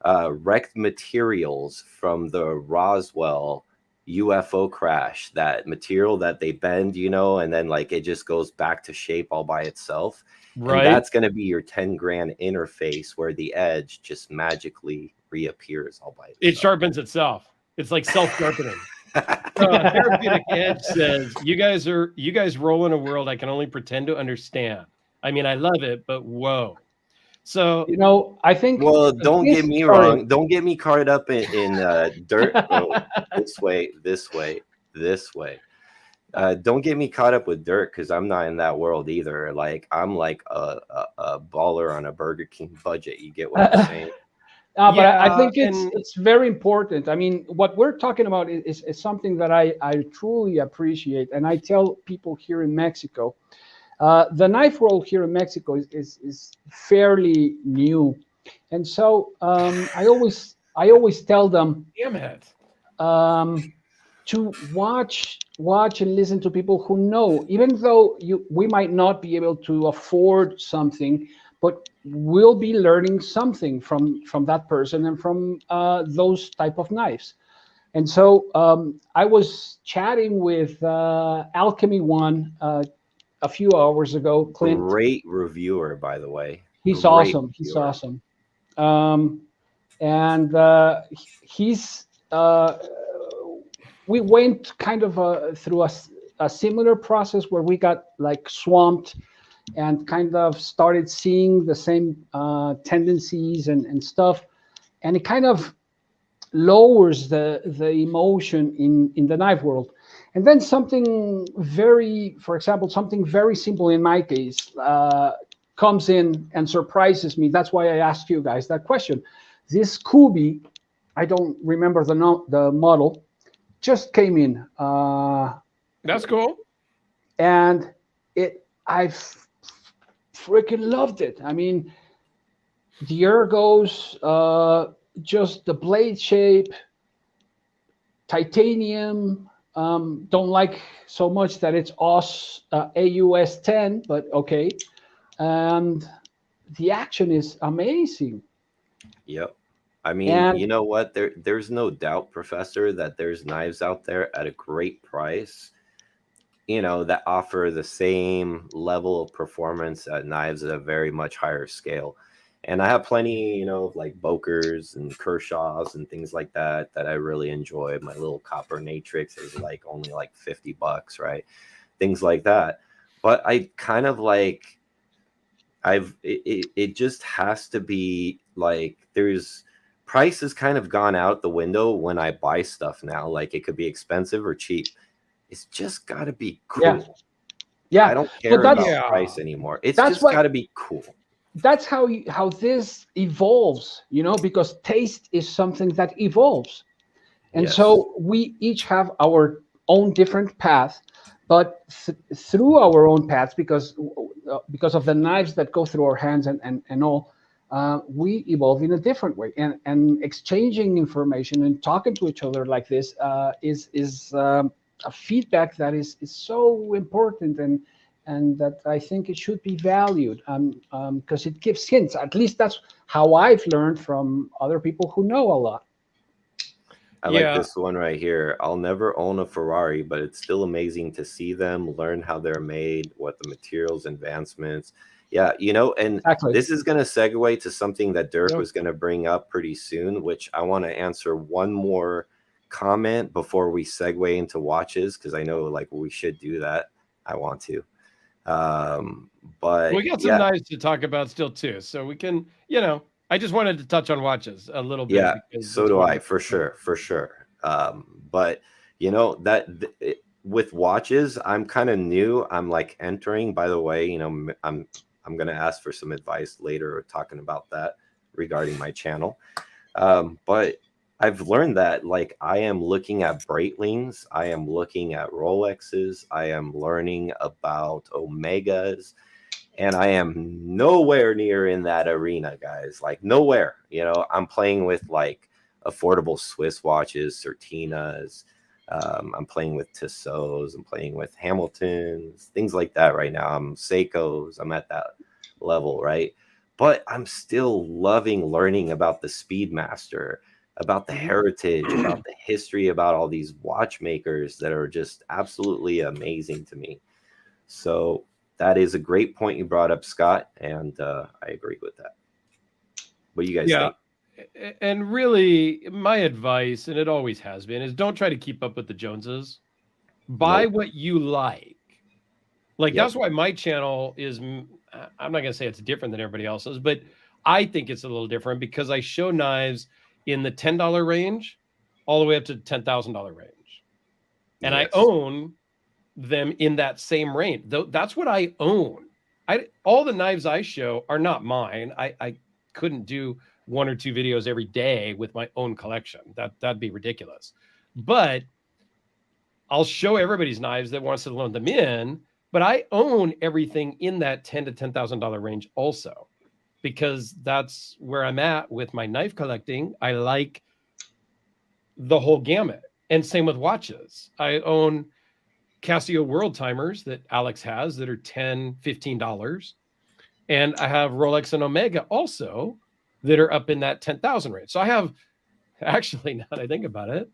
wrecked materials from the Roswell UFO crash, that material that they bend, and then like it just goes back to shape all by itself. Right. And that's going to be your 10 grand interface where the edge just magically reappears all by itself. It sharpens itself. It's like self-sharpening. Therapeutic Edge says, you guys roll in a world I can only pretend to understand. I mean, I love it, but whoa. So I think. Well, don't get me wrong. Don't get me caught up in dirt. This way. Don't get me caught up with Dirk, because I'm not in that world either. Like I'm like a baller on a Burger King budget. You get what I'm saying? But I think it's very important. I mean, what we're talking about is something that I truly appreciate, and I tell people here in Mexico. The knife world here in Mexico is fairly new, and so I always tell them, damn it, to watch and listen to people who know, even though we might not be able to afford something, but we'll be learning something from that person and from those type of knives. And so I was chatting with Alchemy One a few hours ago. Clint, Great reviewer, by the way. he's Great awesome. He's reviewer. awesome. And he's we went kind of through a similar process where we got like swamped and kind of started seeing the same tendencies and stuff, and it kind of lowers the emotion in the knife world. And then something for example, something very simple in my case comes in and surprises me. That's why I asked you guys that question. This Kubi, I don't remember the model, just came in. That's cool. And I've freaking loved it. I mean, the ergos, just the blade shape, titanium. Don't like so much that it's AUS 10, but okay. And the action is amazing. Yep. I mean, you know what? There's no doubt, Professor, that there's knives out there at a great price, that offer the same level of performance at knives at a very much higher scale. And I have plenty, of like Bokers and Kershaws and things like that I really enjoy. My little copper Natrix is like only like $50, right? Things like that. But I kind of like, it just has to be like, price has kind of gone out the window when I buy stuff now. Like it could be expensive or cheap. It's just got to be cool. Yeah. I don't care about price anymore. It's just got to be cool. That's how this evolves, because taste is something that evolves. And so we each have our own different path, but through our own paths, because of the knives that go through our hands and all, we evolve in a different way. And exchanging information and talking to each other like this is a feedback that is so important, and that I think it should be valued, because it gives hints. At least that's how I've learned from other people who know a lot. I like this one right here. I'll never own a Ferrari, but it's still amazing to see them, learn how they're made, what the materials, advancements. Yeah, and exactly. This is going to segue to something that Dirk was going to bring up pretty soon, which I want to answer one more comment before we segue into watches, because I know like we should do that. I want to. But we got some knives to talk about still too, so we can, I just wanted to touch on watches a little bit. Yeah, so do I, for sure. But with watches, I'm kind of new. I'm like entering. By the way, I'm going to ask for some advice later, talking about that regarding my channel. But I've learned that like I am looking at Breitlings, I am looking at Rolexes, I am learning about Omegas, and I am nowhere near in that arena, guys. Like nowhere. I'm playing with like affordable Swiss watches, Certinas. I'm playing with Tissot's. I'm playing with Hamiltons, things like that right now. I'm Seikos. I'm at that level, right? But I'm still loving learning about the Speedmaster, about the heritage, about the history, about all these watchmakers that are just absolutely amazing to me. So that is a great point you brought up, Scott, and I agree with that. What do you guys think? And really, my advice, and it always has been, is don't try to keep up with the Joneses. Buy what you like. Like, that's why my channel is, I'm not going to say it's different than everybody else's, but I think it's a little different because I show knives in the $10 range all the way up to $10,000 range. And I own them in that same range. That's what I own. All the knives I show are not mine. I couldn't do 1 or 2 videos every day with my own collection. That'd be ridiculous. But I'll show everybody's knives that wants to loan them in, but I own everything in that $10,000 to $10,000 range also, because that's where I'm at with my knife collecting. I like the whole gamut. And same with watches. I own Casio World Timers that Alex has that are $10, $15. And I have Rolex and Omega also that are up in that 10,000 range. So I have, actually, now that I think about it,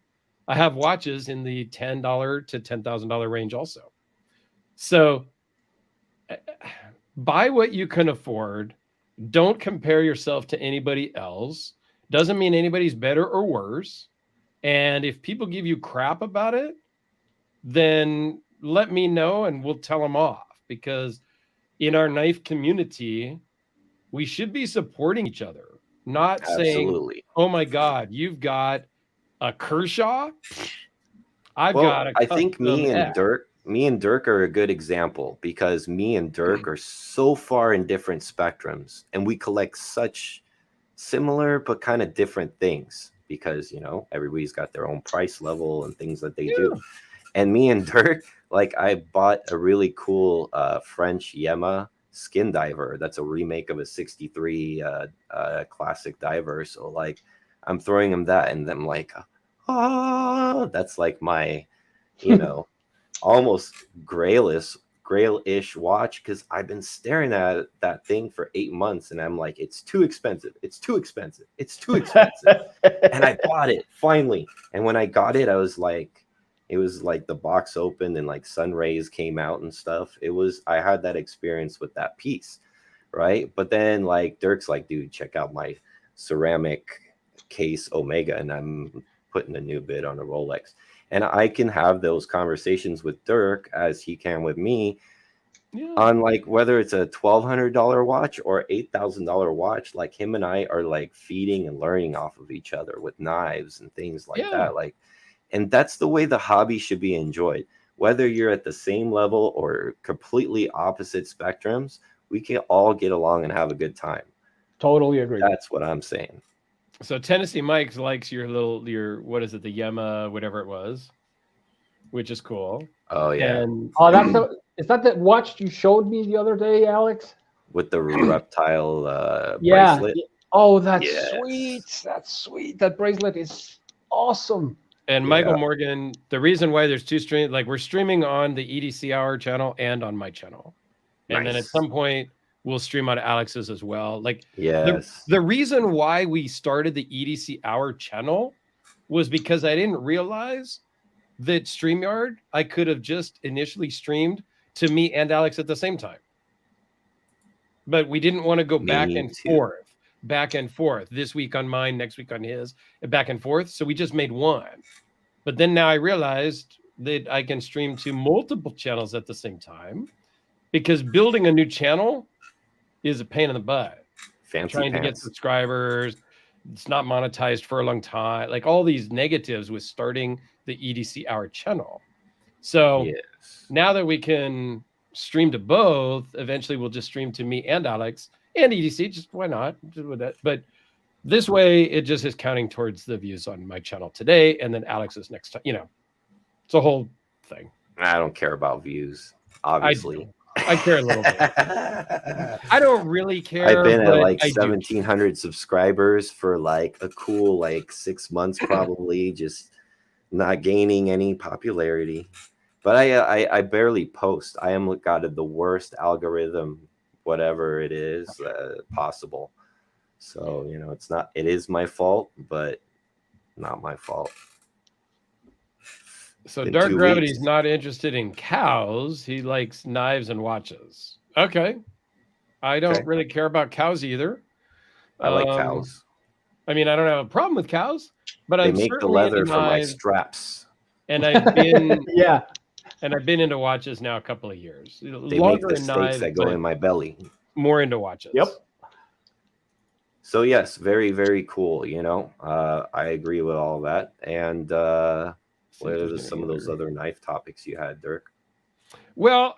I have watches in the $10 to $10,000 range also. So buy what you can afford. Don't compare yourself to anybody else. Doesn't mean anybody's better or worse. And if people give you crap about it, then let me know and we'll tell them off. Because in our knife community, we should be supporting each other, not saying, oh my God, you've got a Kershaw. I've got a I think me and Dirk are a good example, because me and Dirk are so far in different spectrums, and we collect such similar but kind of different things, because, you know, everybody's got their own price level and things that they do. And me and Dirk, like, I bought a really cool French Yema skin diver. That's a remake of a 63 classic diver. So, like, I'm throwing him that, and I'm like, oh, that's like my, you know, almost grail-ish watch, because I've been staring at that thing for 8 months, and I'm like, it's too expensive. It's too expensive. It's too expensive. And I bought it finally. And when I got it, I was like, it was like the box opened and like sun rays came out and stuff. I had that experience with that piece, right? But then like Dirk's like, dude, check out my ceramic case Omega, and I'm putting a new bid on a Rolex. And I can have those conversations with Dirk as he can with me on like whether it's a $1,200 watch or $8,000 watch. Like him and I are like feeding and learning off of each other with knives and things like that. Like, and that's the way the hobby should be enjoyed. Whether you're at the same level or completely opposite spectrums, we can all get along and have a good time. Totally agree. That's what I'm saying. So Tennessee Mike likes your what is it, the Yema, whatever it was, which is cool. Oh yeah. And is that the watch you showed me the other day, Alex? With the reptile bracelet. Oh, that's sweet. That's sweet. That bracelet is awesome. And Michael Morgan, the reason why there's two streams, like we're streaming on the EDC Hour channel and on my channel. And then at some point we'll stream on Alex's as well. Like the reason why we started the EDC Hour channel was because I didn't realize that StreamYard, I could have just initially streamed to me and Alex at the same time. But we didn't want to go back and forth. This week on mine, next week on his, back and forth. So we just made one. But then now I realized that I can stream to multiple channels at the same time, because building a new channel is a pain in the butt. Trying to get subscribers. It's not monetized for a long time. Like all these negatives with starting the EDC Hour channel. So now that we can stream to both, eventually we'll just stream to me and Alex and EDC. Just why not? Just with that. But this way, it just is counting towards the views on my channel today, and then Alex's next time. You know, it's a whole thing. I don't care about views, obviously. I care a little bit. I don't really care. I've been at like 1,700 subscribers for like a cool like 6 months, probably, just not gaining any popularity. But I barely post. I am got the worst algorithm, whatever it is, possible. So, you know, it is my fault, but not my fault. So Dark Gravity's not interested in cows. He likes knives and watches. Okay. I don't really care about cows either. I like cows. I mean, I don't have a problem with cows, but they make the leather for my straps. And I've been and I've been into watches now a couple of years. They make the steaks that go in my belly. More into watches. Yep. So yes, very, very cool. You know, I agree with all that. And what are some of those other knife topics you had, Dirk? Well,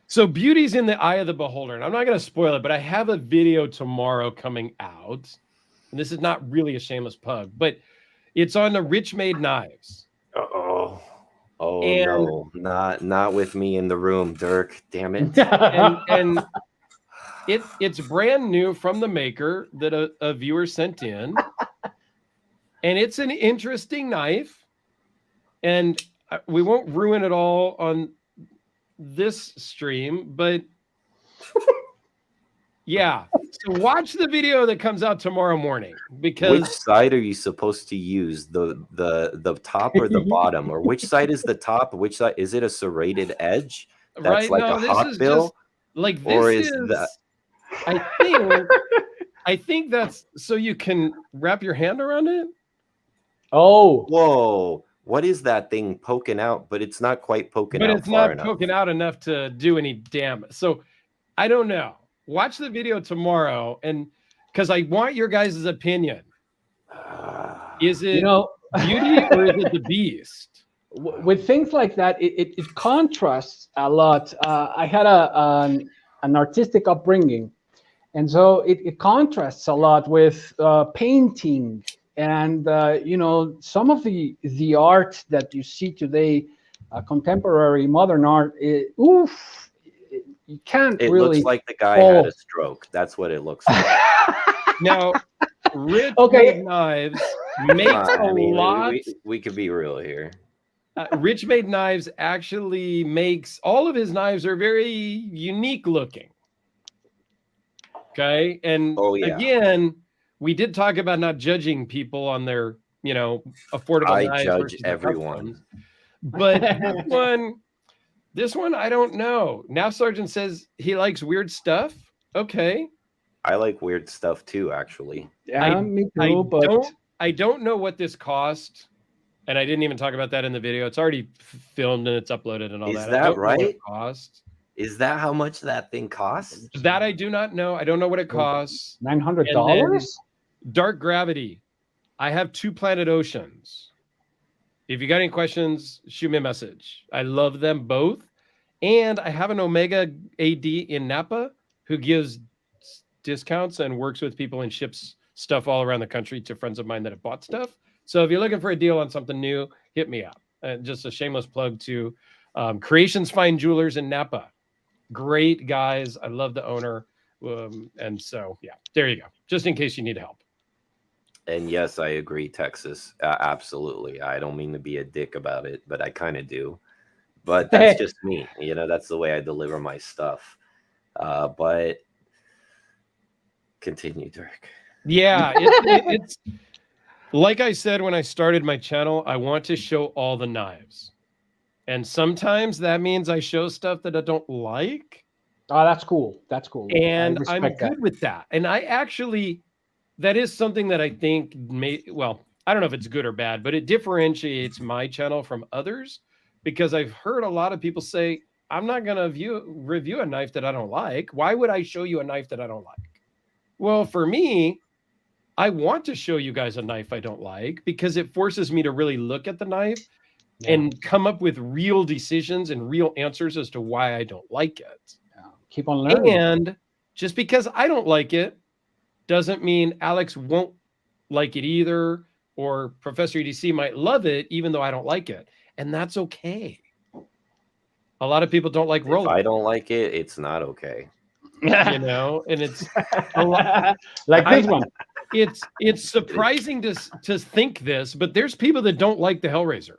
so beauty's in the eye of the beholder. And I'm not going to spoil it, but I have a video tomorrow coming out. And this is not really a shameless plug, but it's on the Rich Made knives. Oh no, not with me in the room, Dirk. Damn it. and it's brand new from the maker that a viewer sent in. and it's an interesting knife, and we won't ruin it all on this stream, but yeah. So watch the video that comes out tomorrow morning, because which side are you supposed to use? The top or the bottom? Or which side is the top? Which side is it? A serrated edge? That's right like now, a this hawk is bill? just like this Or is is that I think that's so you can wrap your hand around it. Oh, whoa, what is that thing poking out? But it's not quite poking But out it's far not enough. poking out enough to do any damage. So I don't know. Watch the video tomorrow, and because I want your guys' opinion. Is it beauty or is it the beast? with things like that, it contrasts a lot. I had an artistic upbringing, and so it contrasts a lot with painting and some of the art that you see today, contemporary modern art. You can't It really. looks like the guy had a stroke. That's what it looks like. Now, Rich Okay. Made Knives makes lot. We could be real here. Rich Made Knives actually makes all of his knives are very unique looking. Okay, and again, we did talk about not judging people on their affordable knives. I judge versus the everyone. ones. But this one, I don't know. Now Sergeant says he likes weird stuff. Okay. I like weird stuff too, actually. Yeah, me too. But I don't know what this cost, and I didn't even talk about that in the video. It's already filmed and it's uploaded and all that. Is that right? Know what it costs. Is that how much that thing costs? That I do not know. I don't know what it costs. $900. Dark Gravity. I have 2 Planet Oceans. If you got any questions, shoot me a message. I love them both. And I have an Omega AD in Napa who gives discounts and works with people and ships stuff all around the country to friends of mine that have bought stuff. So if you're looking for a deal on something new, hit me up. Just a shameless plug to Creations Fine Jewelers in Napa. Great guys. I love the owner. And so, yeah, there you go. Just in case you need help. And yes, I agree, Texas. Absolutely. I don't mean to be a dick about it, but I kind of do. But that's just me. That's the way I deliver my stuff. But continue, Dirk. Yeah, it's like I said when I started my channel, I want to show all the knives. And sometimes that means I show stuff that I don't like. Oh, that's cool. That's cool. And I'm good with that. And I actually, that is something that I think I don't know if it's good or bad, but it differentiates my channel from others, because I've heard a lot of people say, I'm not going to review a knife that I don't like. Why would I show you a knife that I don't like? Well, for me, I want to show you guys a knife I don't like, because it forces me to really look at the knife and come up with real decisions and real answers as to why I don't like it. Yeah. Keep on learning. And just because I don't like it doesn't mean Alex won't like it either, or Professor EDC might love it even though I don't like it. And that's okay. A lot of people don't like roller. If I don't like it, it's not okay. And it's a lot, like this one. It's surprising to think this, but there's people that don't like the Hellraiser.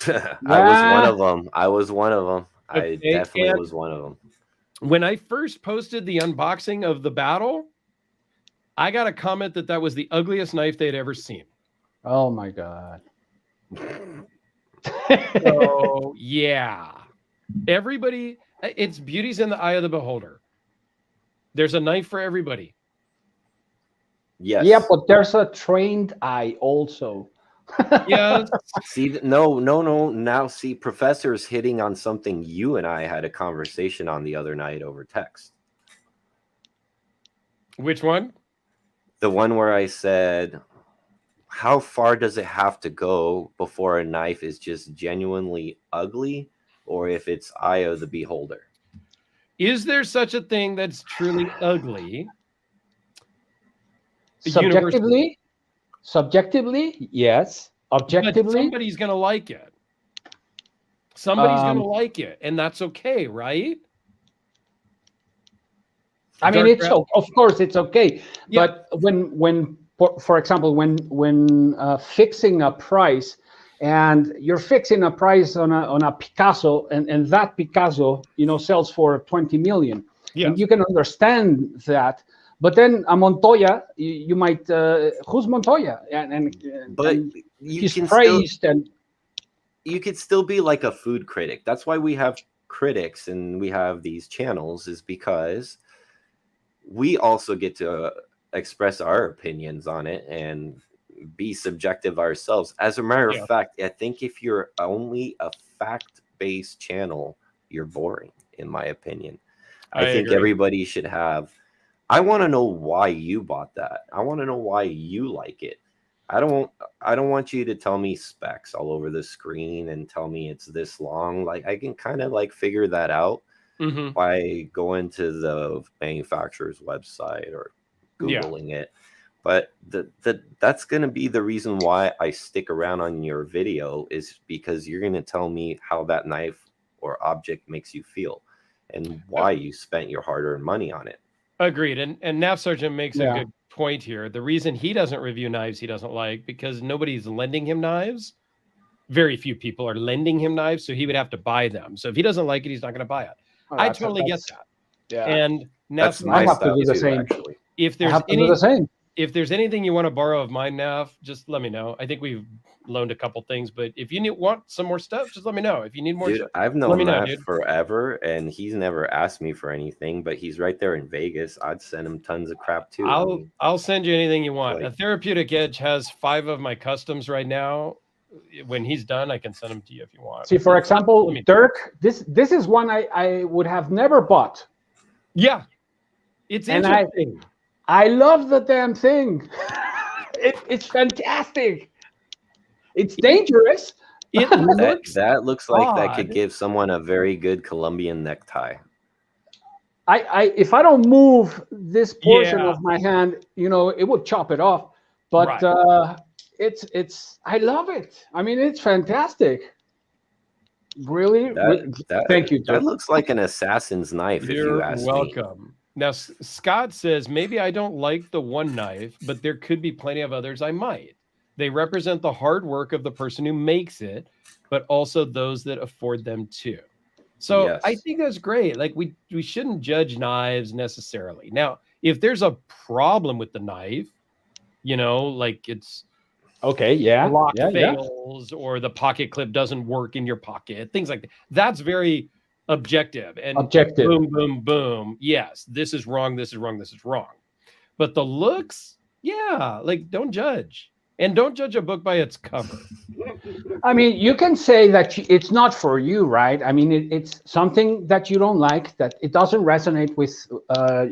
I was one of them. Okay, I definitely was one of them. When I first posted the unboxing of the battle, I got a comment that was the ugliest knife they'd ever seen. Oh my God. So yeah, everybody, it's beauty's in the eye of the beholder. There's a knife for everybody. Yes. Yeah, but there's a trained eye also. Yes. See, no. Now, see, Professor's hitting on something you and I had a conversation on the other night over text. Which one? The one where I said, how far does it have to go before a knife is just genuinely ugly, or if it's eye of the beholder? Is there such a thing that's truly ugly? Subjectively, yes. Objectively, but somebody's going to like it. Somebody's going to like it, and that's okay, right? I mean, of course it's okay. Yeah. But when for example, when fixing a price, and you're fixing a price on a Picasso, and that Picasso, sells for 20 million, and you can understand that. But then a Montoya, you might, who's Montoya? But and you he's can praised, still, and you could still be like a food critic. That's why we have critics and we have these channels, is because we also get to express our opinions on it and be subjective ourselves. As a matter of fact, I think if you're only a fact-based channel, you're boring, in my opinion. I think agree. everybody should have. I want to know why you bought that. I want to know why you like it. I don't want you to tell me specs all over the screen and tell me it's this long. Like, I can kind of like figure that out by going to the manufacturer's website or Googling it. But that's going to be the reason why I stick around on your video, is because you're going to tell me how that knife or object makes you feel and why you spent your hard-earned money on it. Agreed. And Nav Sergeant makes a good point here. The reason he doesn't review knives he doesn't like, because nobody's lending him knives. Very few people are lending him knives, so he would have to buy them. So if he doesn't like it, he's not going to buy it. I totally get that. Yeah. And that's Nav, my I have to style do the too, same. actually. If I have to do the same. If there's anything you want to borrow of mine, Nav, just let me know. I think we've loaned a couple things, but if you want some more stuff, just let me know. If you need more Dude, stuff, I've known know, Matt forever, and he's never asked me for anything, but he's right there in Vegas. I'd send him tons of crap too. I'll send you anything you want. Like, a Therapeutic Edge has 5 of my customs right now. When he's done, I can send them to you if you want. See, for example, Dirk, this is one I would have never bought. Yeah, it's interesting. I love the damn thing. It's fantastic. It's dangerous. That looks like that could give someone a very good Colombian necktie. If I don't move this portion of my hand, it would chop it off. But it's I love it. I mean, it's fantastic. Really, thank you. That looks like an assassin's knife. You're if you ask welcome. me. Now, Scott says, maybe I don't like the one knife, but there could be plenty of others I might. They represent the hard work of the person who makes it, but also those that afford them too. So I think that's great. Like, we shouldn't judge knives necessarily. Now, if there's a problem with the knife, like it's lock fails or the pocket clip doesn't work in your pocket, things like that. That's very objective and boom, boom, boom. Yes, this is wrong. This is wrong. This is wrong. But the looks, like, don't judge. And don't judge a book by its cover. I mean, you can say that it's not for you, right? I mean, it's something that you don't like, that it doesn't resonate with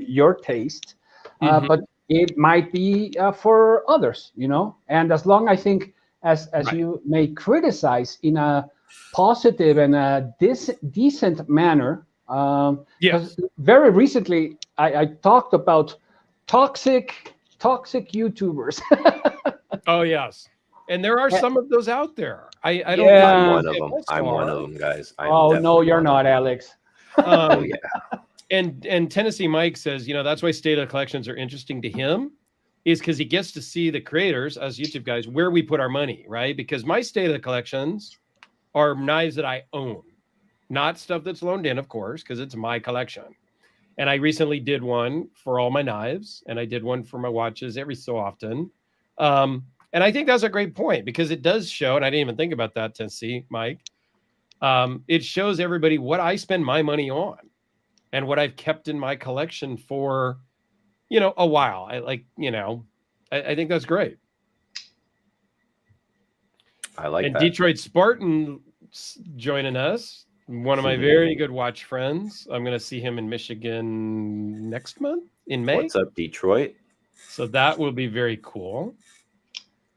your taste, but it might be for others, And as long, I think, as you may criticize in a positive and a decent manner. Very recently, I talked about toxic YouTubers. Oh yes, and there are some of those out there. I don't. I'm one of them. I'm one of them, guys. No, you're not, Alex. And Tennessee Mike says, that's why state of the collections are interesting to him, is because he gets to see the creators, as YouTube guys, where we put our money, right? Because my state of the collections are knives that I own, not stuff that's loaned in, of course, because it's my collection. And I recently did one for all my knives, and I did one for my watches every so often. And I think that's a great point, because it does show, and I didn't even think about that, Tennessee Mike. It shows everybody what I spend my money on and what I've kept in my collection for, a while. I think that's great. I like that. Detroit Spartan joining us, one of my very good watch friends. I'm going to see him in Michigan next month in May. What's up, Detroit? So that will be very cool.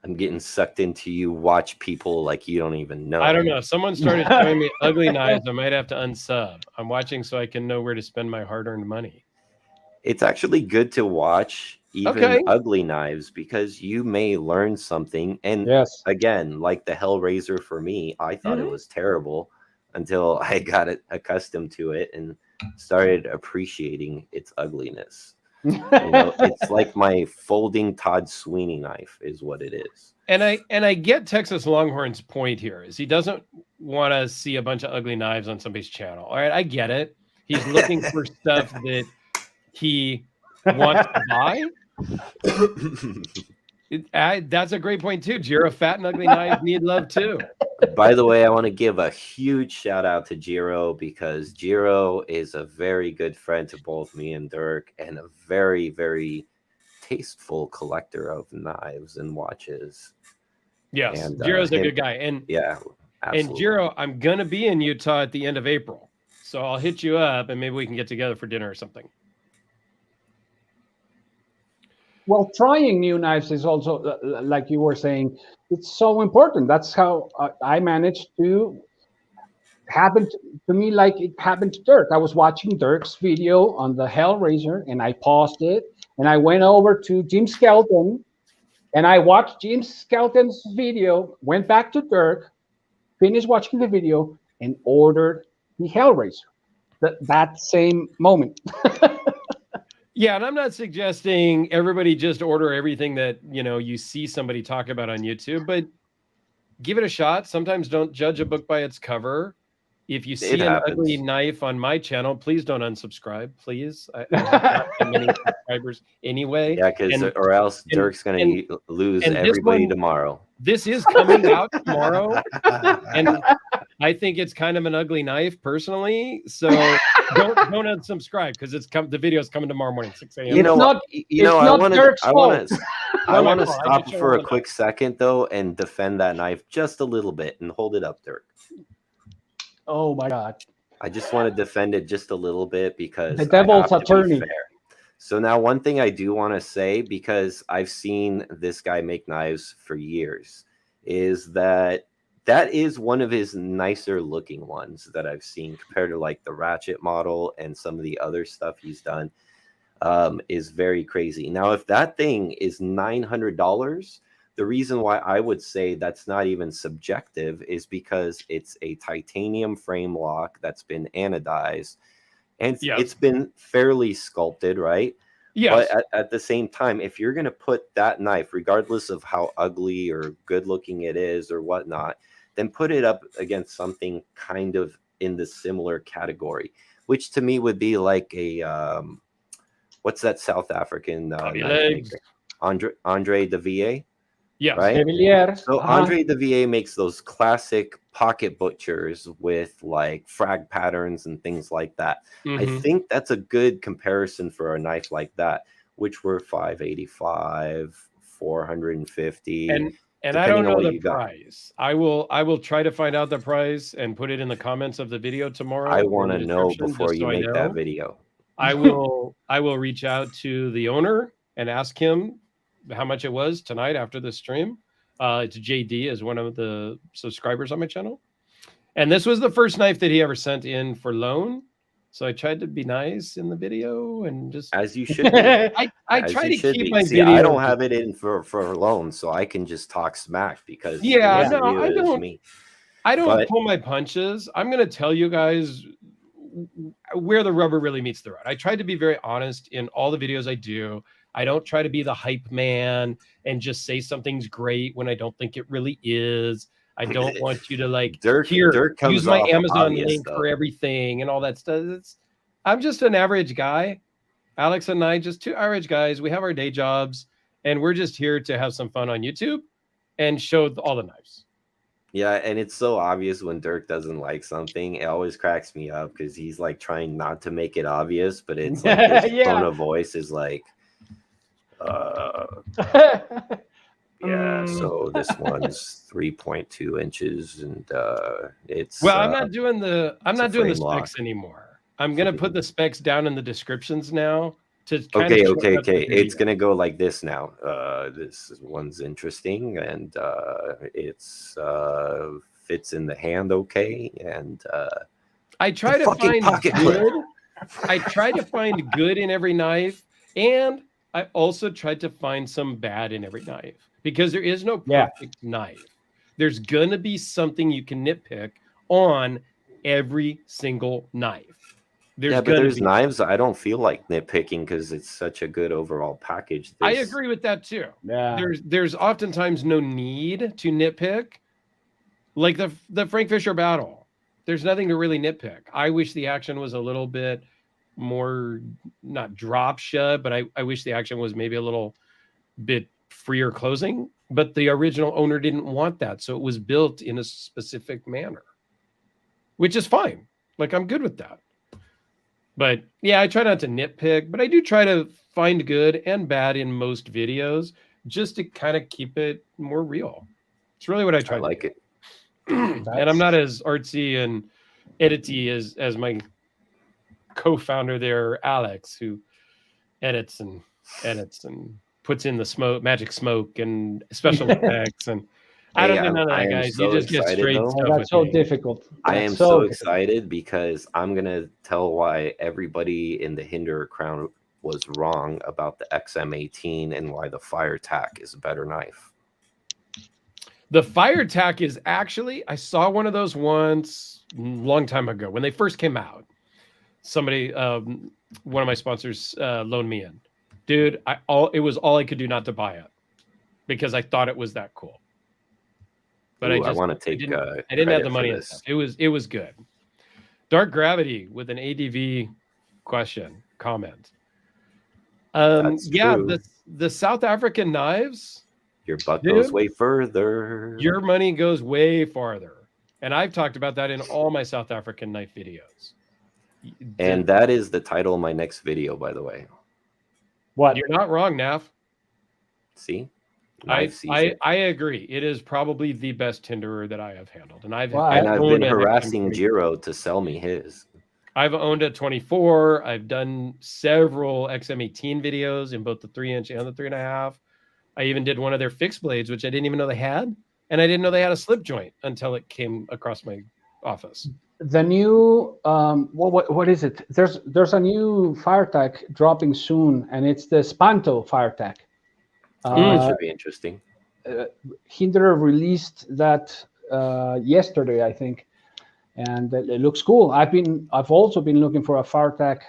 I'm getting sucked into you watch people like you don't even know. I don't know. Someone started showing me ugly knives. I might have to unsub. I'm watching so I can know where to spend my hard-earned money. It's actually good to watch even ugly knives, because you may learn something. And again, like the Hellraiser for me, I thought it was terrible until I got accustomed to it and started appreciating its ugliness. It's like my folding Todd Sweeney knife is what it is. And I get Texas Longhorn's point here is he doesn't want to see a bunch of ugly knives on somebody's channel. All right, I get it. He's looking for stuff that he wants to buy. That's a great point too. Jiro, fat and ugly knives need love too. By the way, I want to give a huge shout out to Jiro because Jiro is a very good friend to both me and Dirk and a very, very tasteful collector of knives and watches. Yes, and, Jiro's a good guy. And yeah, absolutely. And Jiro, I'm going to be in Utah at the end of April. So I'll hit you up and maybe we can get together for dinner or something. Well, trying new knives is also, like you were saying, it's so important. That's how I managed to happen to me like it happened to Dirk. I was watching Dirk's video on the Hellraiser, and I paused it, and I went over to Jim Skelton, and I watched Jim Skelton's video, went back to Dirk, finished watching the video, and ordered the Hellraiser that same moment. Yeah, and I'm not suggesting everybody just order everything that, you see somebody talk about on YouTube, but give it a shot. Sometimes don't judge a book by its cover. If you see an ugly knife on my channel, please don't unsubscribe, please. I have not that many subscribers anyway. Yeah, or else Dirk's going to lose everybody tomorrow. This is coming out tomorrow, and I think it's kind of an ugly knife personally. So don't unsubscribe because the video is coming tomorrow morning, 6 a.m. I want to stop for a quick second though and defend that knife just a little bit and hold it up, Dirk. Oh my God. I just want to defend it just a little bit because the devil's attorney. So now one thing I do want to say, because I've seen this guy make knives for years, is that is one of his nicer looking ones that I've seen compared to like the Ratchet model and some of the other stuff he's done is very crazy. Now, if that thing is $900, the reason why I would say that's not even subjective is because it's a titanium frame lock that's been anodized and it's been fairly sculpted, right? Yes. But at the same time, if you're going to put that knife, regardless of how ugly or good looking it is or whatnot, then put it up against something kind of in the similar category, which to me would be like a, what's that South African Andre de VA? Yes. Right? So Andre de VA makes those classic pocket butchers with like frag patterns and things like that. I think that's a good comparison for a knife like that, which were $585, $450. And I don't know the price. I will try to find out the price and put it in the comments of the video tomorrow. I want to know before you make that video. I will reach out to the owner and ask him how much it was tonight after the stream. It's JD is one of the subscribers on my channel. And this was the first knife that he ever sent in for loan. So I tried to be nice in the video and just as you should be. I try to keep my video. I don't have it in for loan, so I can just talk smack because I don't pull my punches. I'm gonna tell you guys where the rubber really meets the road. I try to be very honest in all the videos I do. I don't try to be the hype man and just say something's great when I don't think it really is. I don't want you to like Dirk use my Amazon link for everything and all that stuff. I'm just an average guy. Alex and I, just two average guys. We have our day jobs and we're just here to have some fun on YouTube and show all the knives. Yeah, and it's so obvious when Dirk doesn't like something. It always cracks me up because he's like trying not to make it obvious, but it's like his tone of voice is like, yeah, so this one's 3.2 inches, and it's I'm not doing the specs anymore. I'm gonna put the specs down in the descriptions now. Okay. It's gonna go like this now. This one's interesting, and it's fits in the hand okay, and I try to find good. I try to find good in every knife, and I also tried to find some bad in every knife because there is no perfect knife. There's going to be something you can nitpick on every single knife. There's Yeah, but gonna there's be. knives I don't feel like nitpicking because it's such a good overall package. I There's, agree with that too. Yeah. There's oftentimes no need to nitpick, like the Frank Fisher battle. There's nothing to really nitpick. I wish the action was a little bit more, not drop shut, but I wish the action was maybe a little bit freer closing. But the original owner didn't want that, so it was built in a specific manner, which is fine. Like, I'm good with that. But yeah, I try not to nitpick, but I do try to find good and bad in most videos just to kind of keep it more real. It's really what I try I like it. And I'm not as artsy and edity as my co-founder there, Alex, who edits and puts in the magic smoke and special effects. And I don't do none of that, guys. You just get straight stuff. That's so difficult. I am so excited because I'm going to tell why everybody in the Hinder crown was wrong about the XM18 and why the Fire Tac is a better knife. The Fire Tac is actually, I saw one of those once a long time ago when they first came out. Somebody, one of my sponsors loaned me in. Dude, it was all I could do not to buy it because I thought it was that cool. But I want to take. I didn't have the money. It was good. Dark Gravity with an ADV comment. Yeah, true. the South African knives. Your buck goes way further. Your money goes way farther, and I've talked about that in all my South African knife videos. And that is the title of my next video, by the way. What? You're not wrong, Nav. See. I agree. It is probably the best Tinderer that I have handled, and I've been harassing Jiro to sell me his. I've owned a 24. I've done several XM18 videos in both the 3-inch and the 3.5. I even did one of their fixed blades, which I didn't even know they had, and I didn't know they had a slip joint until it came across my office. The new what is it? There's a new Fire Tac dropping soon, and it's the Spanto Fire Tac. It should be interesting. Hinder released that yesterday, I think, and it looks cool. I've also been looking for a Fire Tac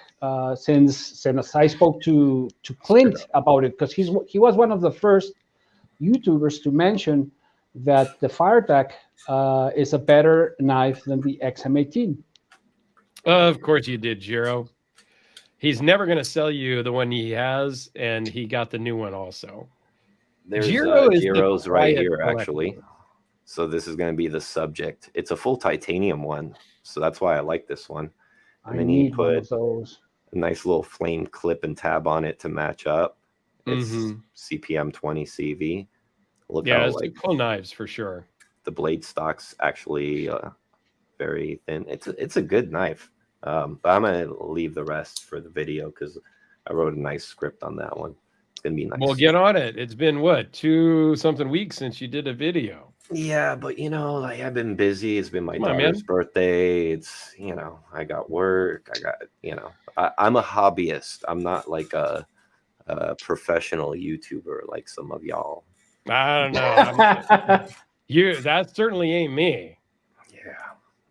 since I spoke to Clint about it, because he was one of the first YouTubers to mention that the Fire Tac is a better knife than the XM18. Of course you did, Jiro. He's never going to sell you the one he has, and he got the new one also. There's Jiro's right here, actually. So this is going to be the subject. It's a full titanium one, so that's why I like this one. And then he put a nice little flame clip and tab on it to match up. It's CPM 20 CV. Look how it's cool knives for sure. The blade stock's actually very thin. It's a good knife. But I'm gonna leave the rest for the video because I wrote a nice script on that one. It's gonna be nice. Well, get on it. It's been what, 2-something weeks since you did a video. Yeah, but I've been busy. It's been my daughter's birthday. It's I got work. I got I'm a hobbyist. I'm not like a professional YouTuber like some of y'all. I don't know. That certainly ain't me. Yeah.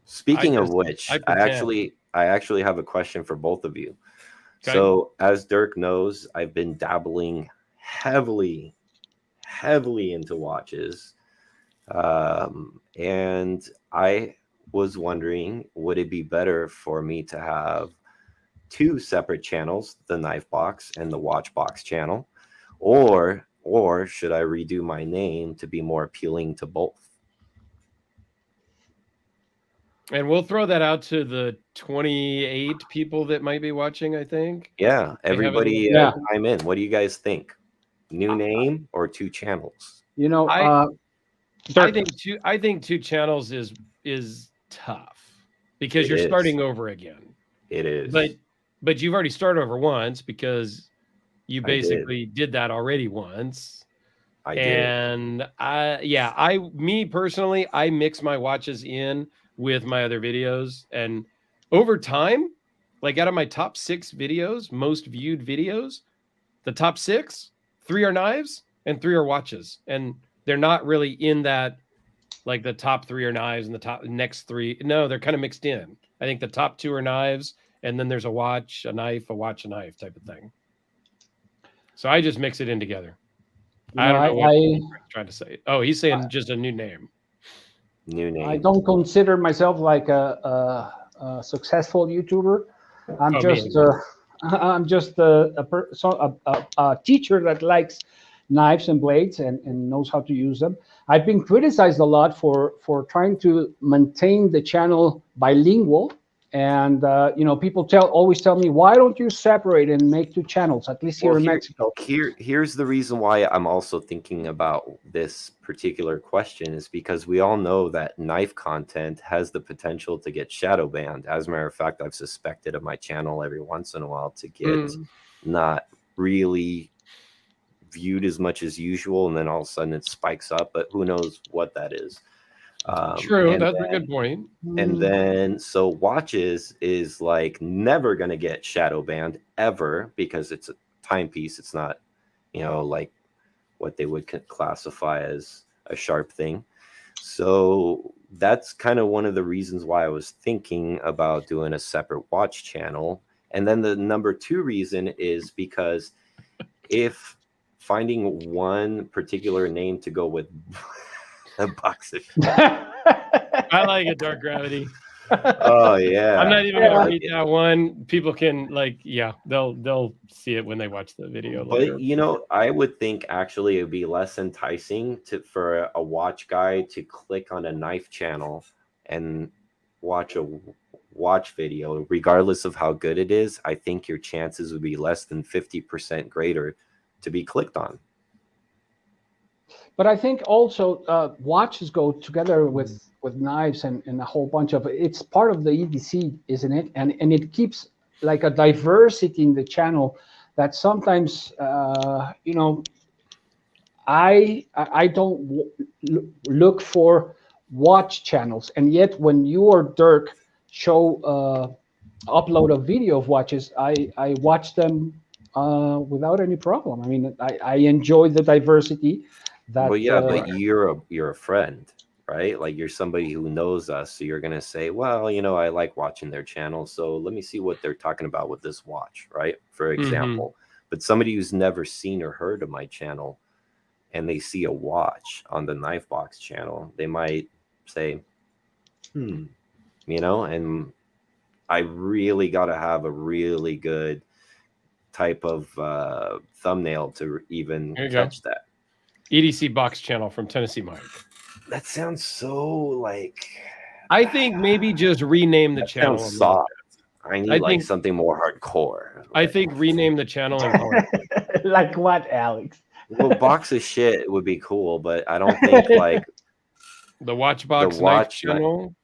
Speaking of which, I actually have a question for both of you. Okay. So as Dirk knows, I've been dabbling heavily into watches. And I was wondering, would it be better for me to have 2 separate channels, the Knife Box and the Watch Box channel, or should I redo my name to be more appealing to both? And we'll throw that out to the 28 people that might be watching, I think. Yeah, everybody chime in. What do you guys think? New name or 2 channels? I think 2 channels is tough because you're starting over again. It is. But you've already started over once because you basically did that already once. I did. And me personally, I mix my watches in with my other videos, and over time, like out of my top 6 videos, most viewed videos, the top 6, 3 are knives and 3 are watches, and they're not really in that, like the top 3 are knives and the next 3. No, they're kind of mixed in. I think the top 2 are knives and then there's a watch, a knife, a watch, a knife type of thing. So I just mix it in together. I don't know what he's trying to say. Oh, he's saying just a new name. New name. I don't consider myself like a successful YouTuber. I'm just a teacher that likes knives and blades and knows how to use them. I've been criticized a lot for trying to maintain the channel bilingual. And people always tell me, why don't you separate and make 2 channels, at least here in Mexico? Here's the reason why I'm also thinking about this particular question, is because we all know that knife content has the potential to get shadow banned. As a matter of fact, I've suspected of my channel every once in a while to get not really viewed as much as usual, and then all of a sudden it spikes up, but who knows what that is. True, that's a good point. And then so watches is like never going to get shadow banned ever, because it's a timepiece. It's not, like what they would classify as a sharp thing. So that's kind of one of the reasons why I was thinking about doing a separate watch channel. And then the number 2 reason is because if finding one particular name to go with a box of I like it, Dark Gravity. Oh yeah. I'm not even gonna read that one. People can they'll see it when they watch the video later. But I would think actually it would be less enticing for a watch guy to click on a knife channel and watch a watch video, regardless of how good it is. I think your chances would be less than 50% greater to be clicked on. But I think also watches go together with knives and a whole bunch of, it's part of the EDC, isn't it? And it keeps like a diversity in the channel that sometimes, I don't look for watch channels. And yet when you or Dirk show upload a video of watches, I watch them without any problem. I mean, I enjoy the diversity. But you're a friend, right? Like you're somebody who knows us, so you're gonna say, well, I like watching their channel, so let me see what they're talking about with this watch, right? For example. But somebody who's never seen or heard of my channel and they see a watch on the Knife Box channel, they might say, and I really gotta have a really good type of thumbnail to even catch that. EDC box channel from Tennessee Mike. That sounds so I think maybe just rename the channel. Soft. I need something more hardcore. I think rename the channel and call it. Like what, Alex? Well, box of shit would be cool, but I don't think the watch box knife channel.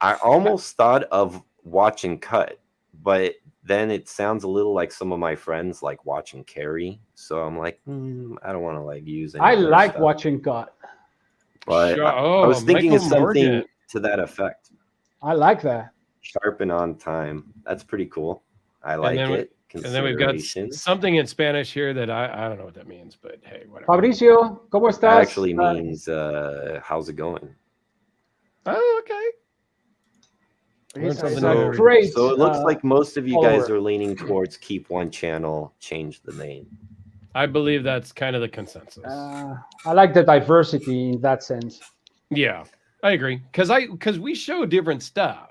I almost thought of watch and cut, but then it sounds a little like some of my friends like watch and carry. So I'm like, I don't want to use it. I like stuff. Watch and cut. But I was thinking of something to that effect. I like that. Sharpen on time. That's pretty cool. I like it. And then we've got something in Spanish here that I don't know what that means, but hey, whatever. Fabricio, ¿cómo estás? That actually means how's it going? Oh, okay. So it looks like most of you guys are leaning towards keep one channel, change the name. I believe that's kind of the consensus. I like the diversity in that sense. Yeah, I agree. Because we show different stuff.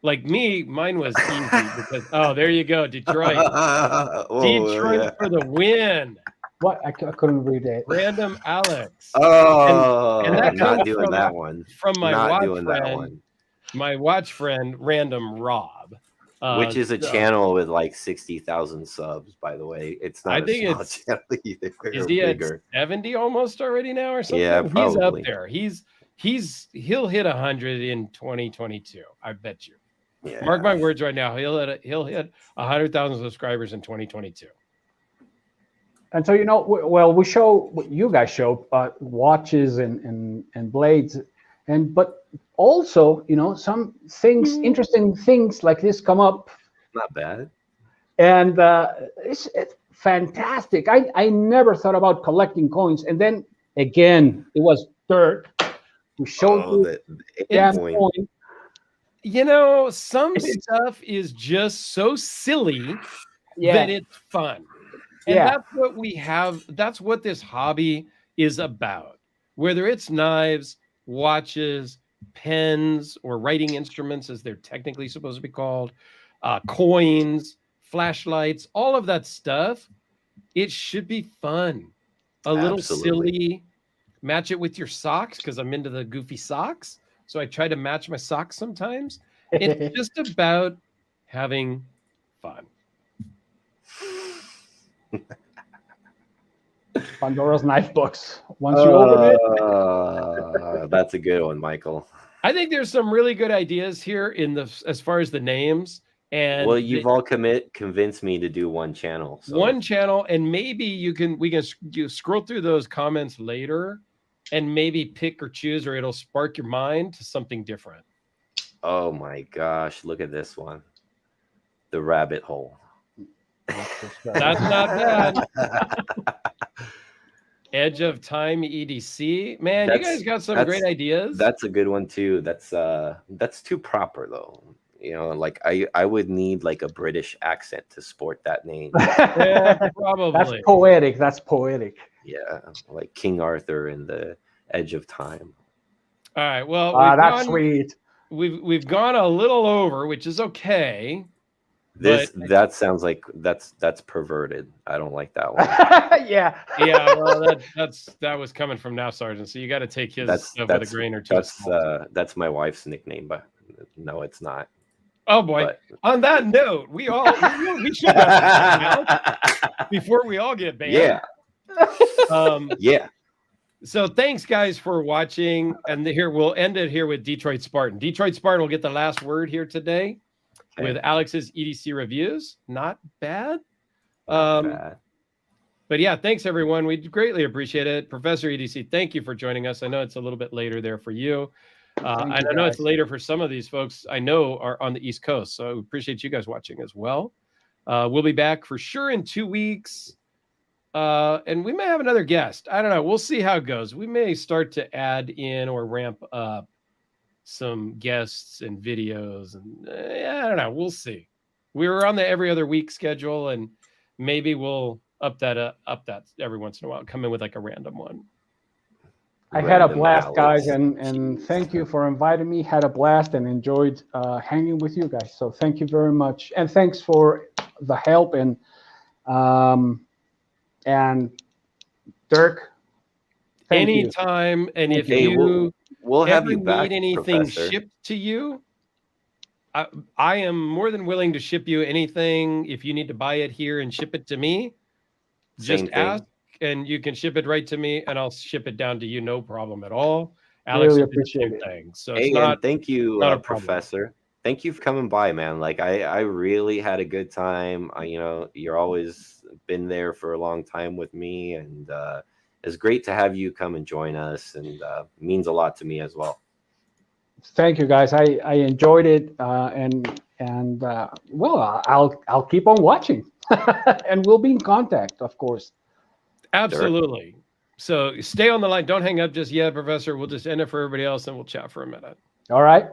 Like mine was easy because there you go, Detroit. Detroit for the win. What? I couldn't read it. Random Alex. Oh, and that not doing that one. From my watch friend. My watch friend, Random Rob, which is a channel with like 60,000 subs, by the way. It's not a small channel either. Is he at 70 almost already now or something? Yeah, probably. He's up there. He'll hit 100 in 2022. I bet you. Yeah. Mark my words right now. He'll hit 100,000 subscribers in 2022. And so you guys show watches and blades, but also, some things, interesting things like this come up. Not bad. And it's fantastic. I never thought about collecting coins. And then again, it was Dirk who showed me the coin. you know, some stuff is just so silly that it's fun. And that's what we have. That's what this hobby is about. Whether it's knives, watches, pens, or writing instruments, as they're technically supposed to be called, coins, flashlights, all of that stuff, it should be fun. A little silly. Match it with your socks, because I'm into the goofy socks. So I try to match my socks sometimes. It's just about having fun. Pandora's knife books. Once you open it, that's a good one, Michael. I think there's some really good ideas here as far as the names. And well, you've all convinced me to do one channel. So. One channel, and maybe we can scroll through those comments later, and maybe pick or choose, or it'll spark your mind to something different. Oh my gosh! Look at this one, the rabbit hole. That's not bad. Edge of Time EDC. Man, you guys got some great ideas. That's a good one too. That's too proper though. You know, like I would need like a British accent to sport that name. Yeah, probably. That's poetic. That's poetic. Yeah, like King Arthur in the Edge of Time. All right. Well, that's sweet. We've gone a little over, which is okay. That sounds like that's perverted. I don't like that one. Yeah. Yeah. Well, that was coming from Now Sergeant, so you got to take his stuff with a grain or two. That's my wife's nickname, but no, it's not. Oh boy! But... On that note, we should have before we all get banned. Yeah. Yeah. So thanks, guys, for watching, and here we'll end it here with Detroit Spartan. Detroit Spartan will get the last word here today. Okay. With Alex's EDC reviews. Not bad. Not bad. But yeah, thanks everyone. We greatly appreciate it. Professor EDC, thank you for joining us. I know it's a little bit later there for you. And I know it's later for some of these folks I know are on the East Coast. So we appreciate you guys watching as well. We'll be back for sure in 2 weeks. And we may have another guest. I don't know. We'll see how it goes. We may start to add in or ramp up some guests and videos, and I don't know. We'll see. We were on the every other week schedule, and maybe we'll up that every once in a while. Come in with like a random one. I had a blast, guys, and thank you for inviting me. Had a blast and enjoyed hanging with you guys. So thank you very much, and thanks for the help and Dirk. Anytime, and if you we'll have you back, need anything Professor. Shipped to you, I am more than willing to ship you anything. If you need to buy it here and ship it to me, just ask, and you can ship it right to me, and I'll ship it down to you, no problem at all. Alex, really appreciate it. Thing. So hey, it's not, thank you, not Professor. Thank you for coming by, man. Like I really had a good time. You know, you're always been there for a long time with me, and it's great to have you come and join us, and means a lot to me as well. Thank you, guys. I enjoyed it, and well, I'll keep on watching, and we'll be in contact, of course. Absolutely. Dirk. So stay on the line. Don't hang up just yet, Professor. We'll just end it for everybody else, and we'll chat for a minute. All right.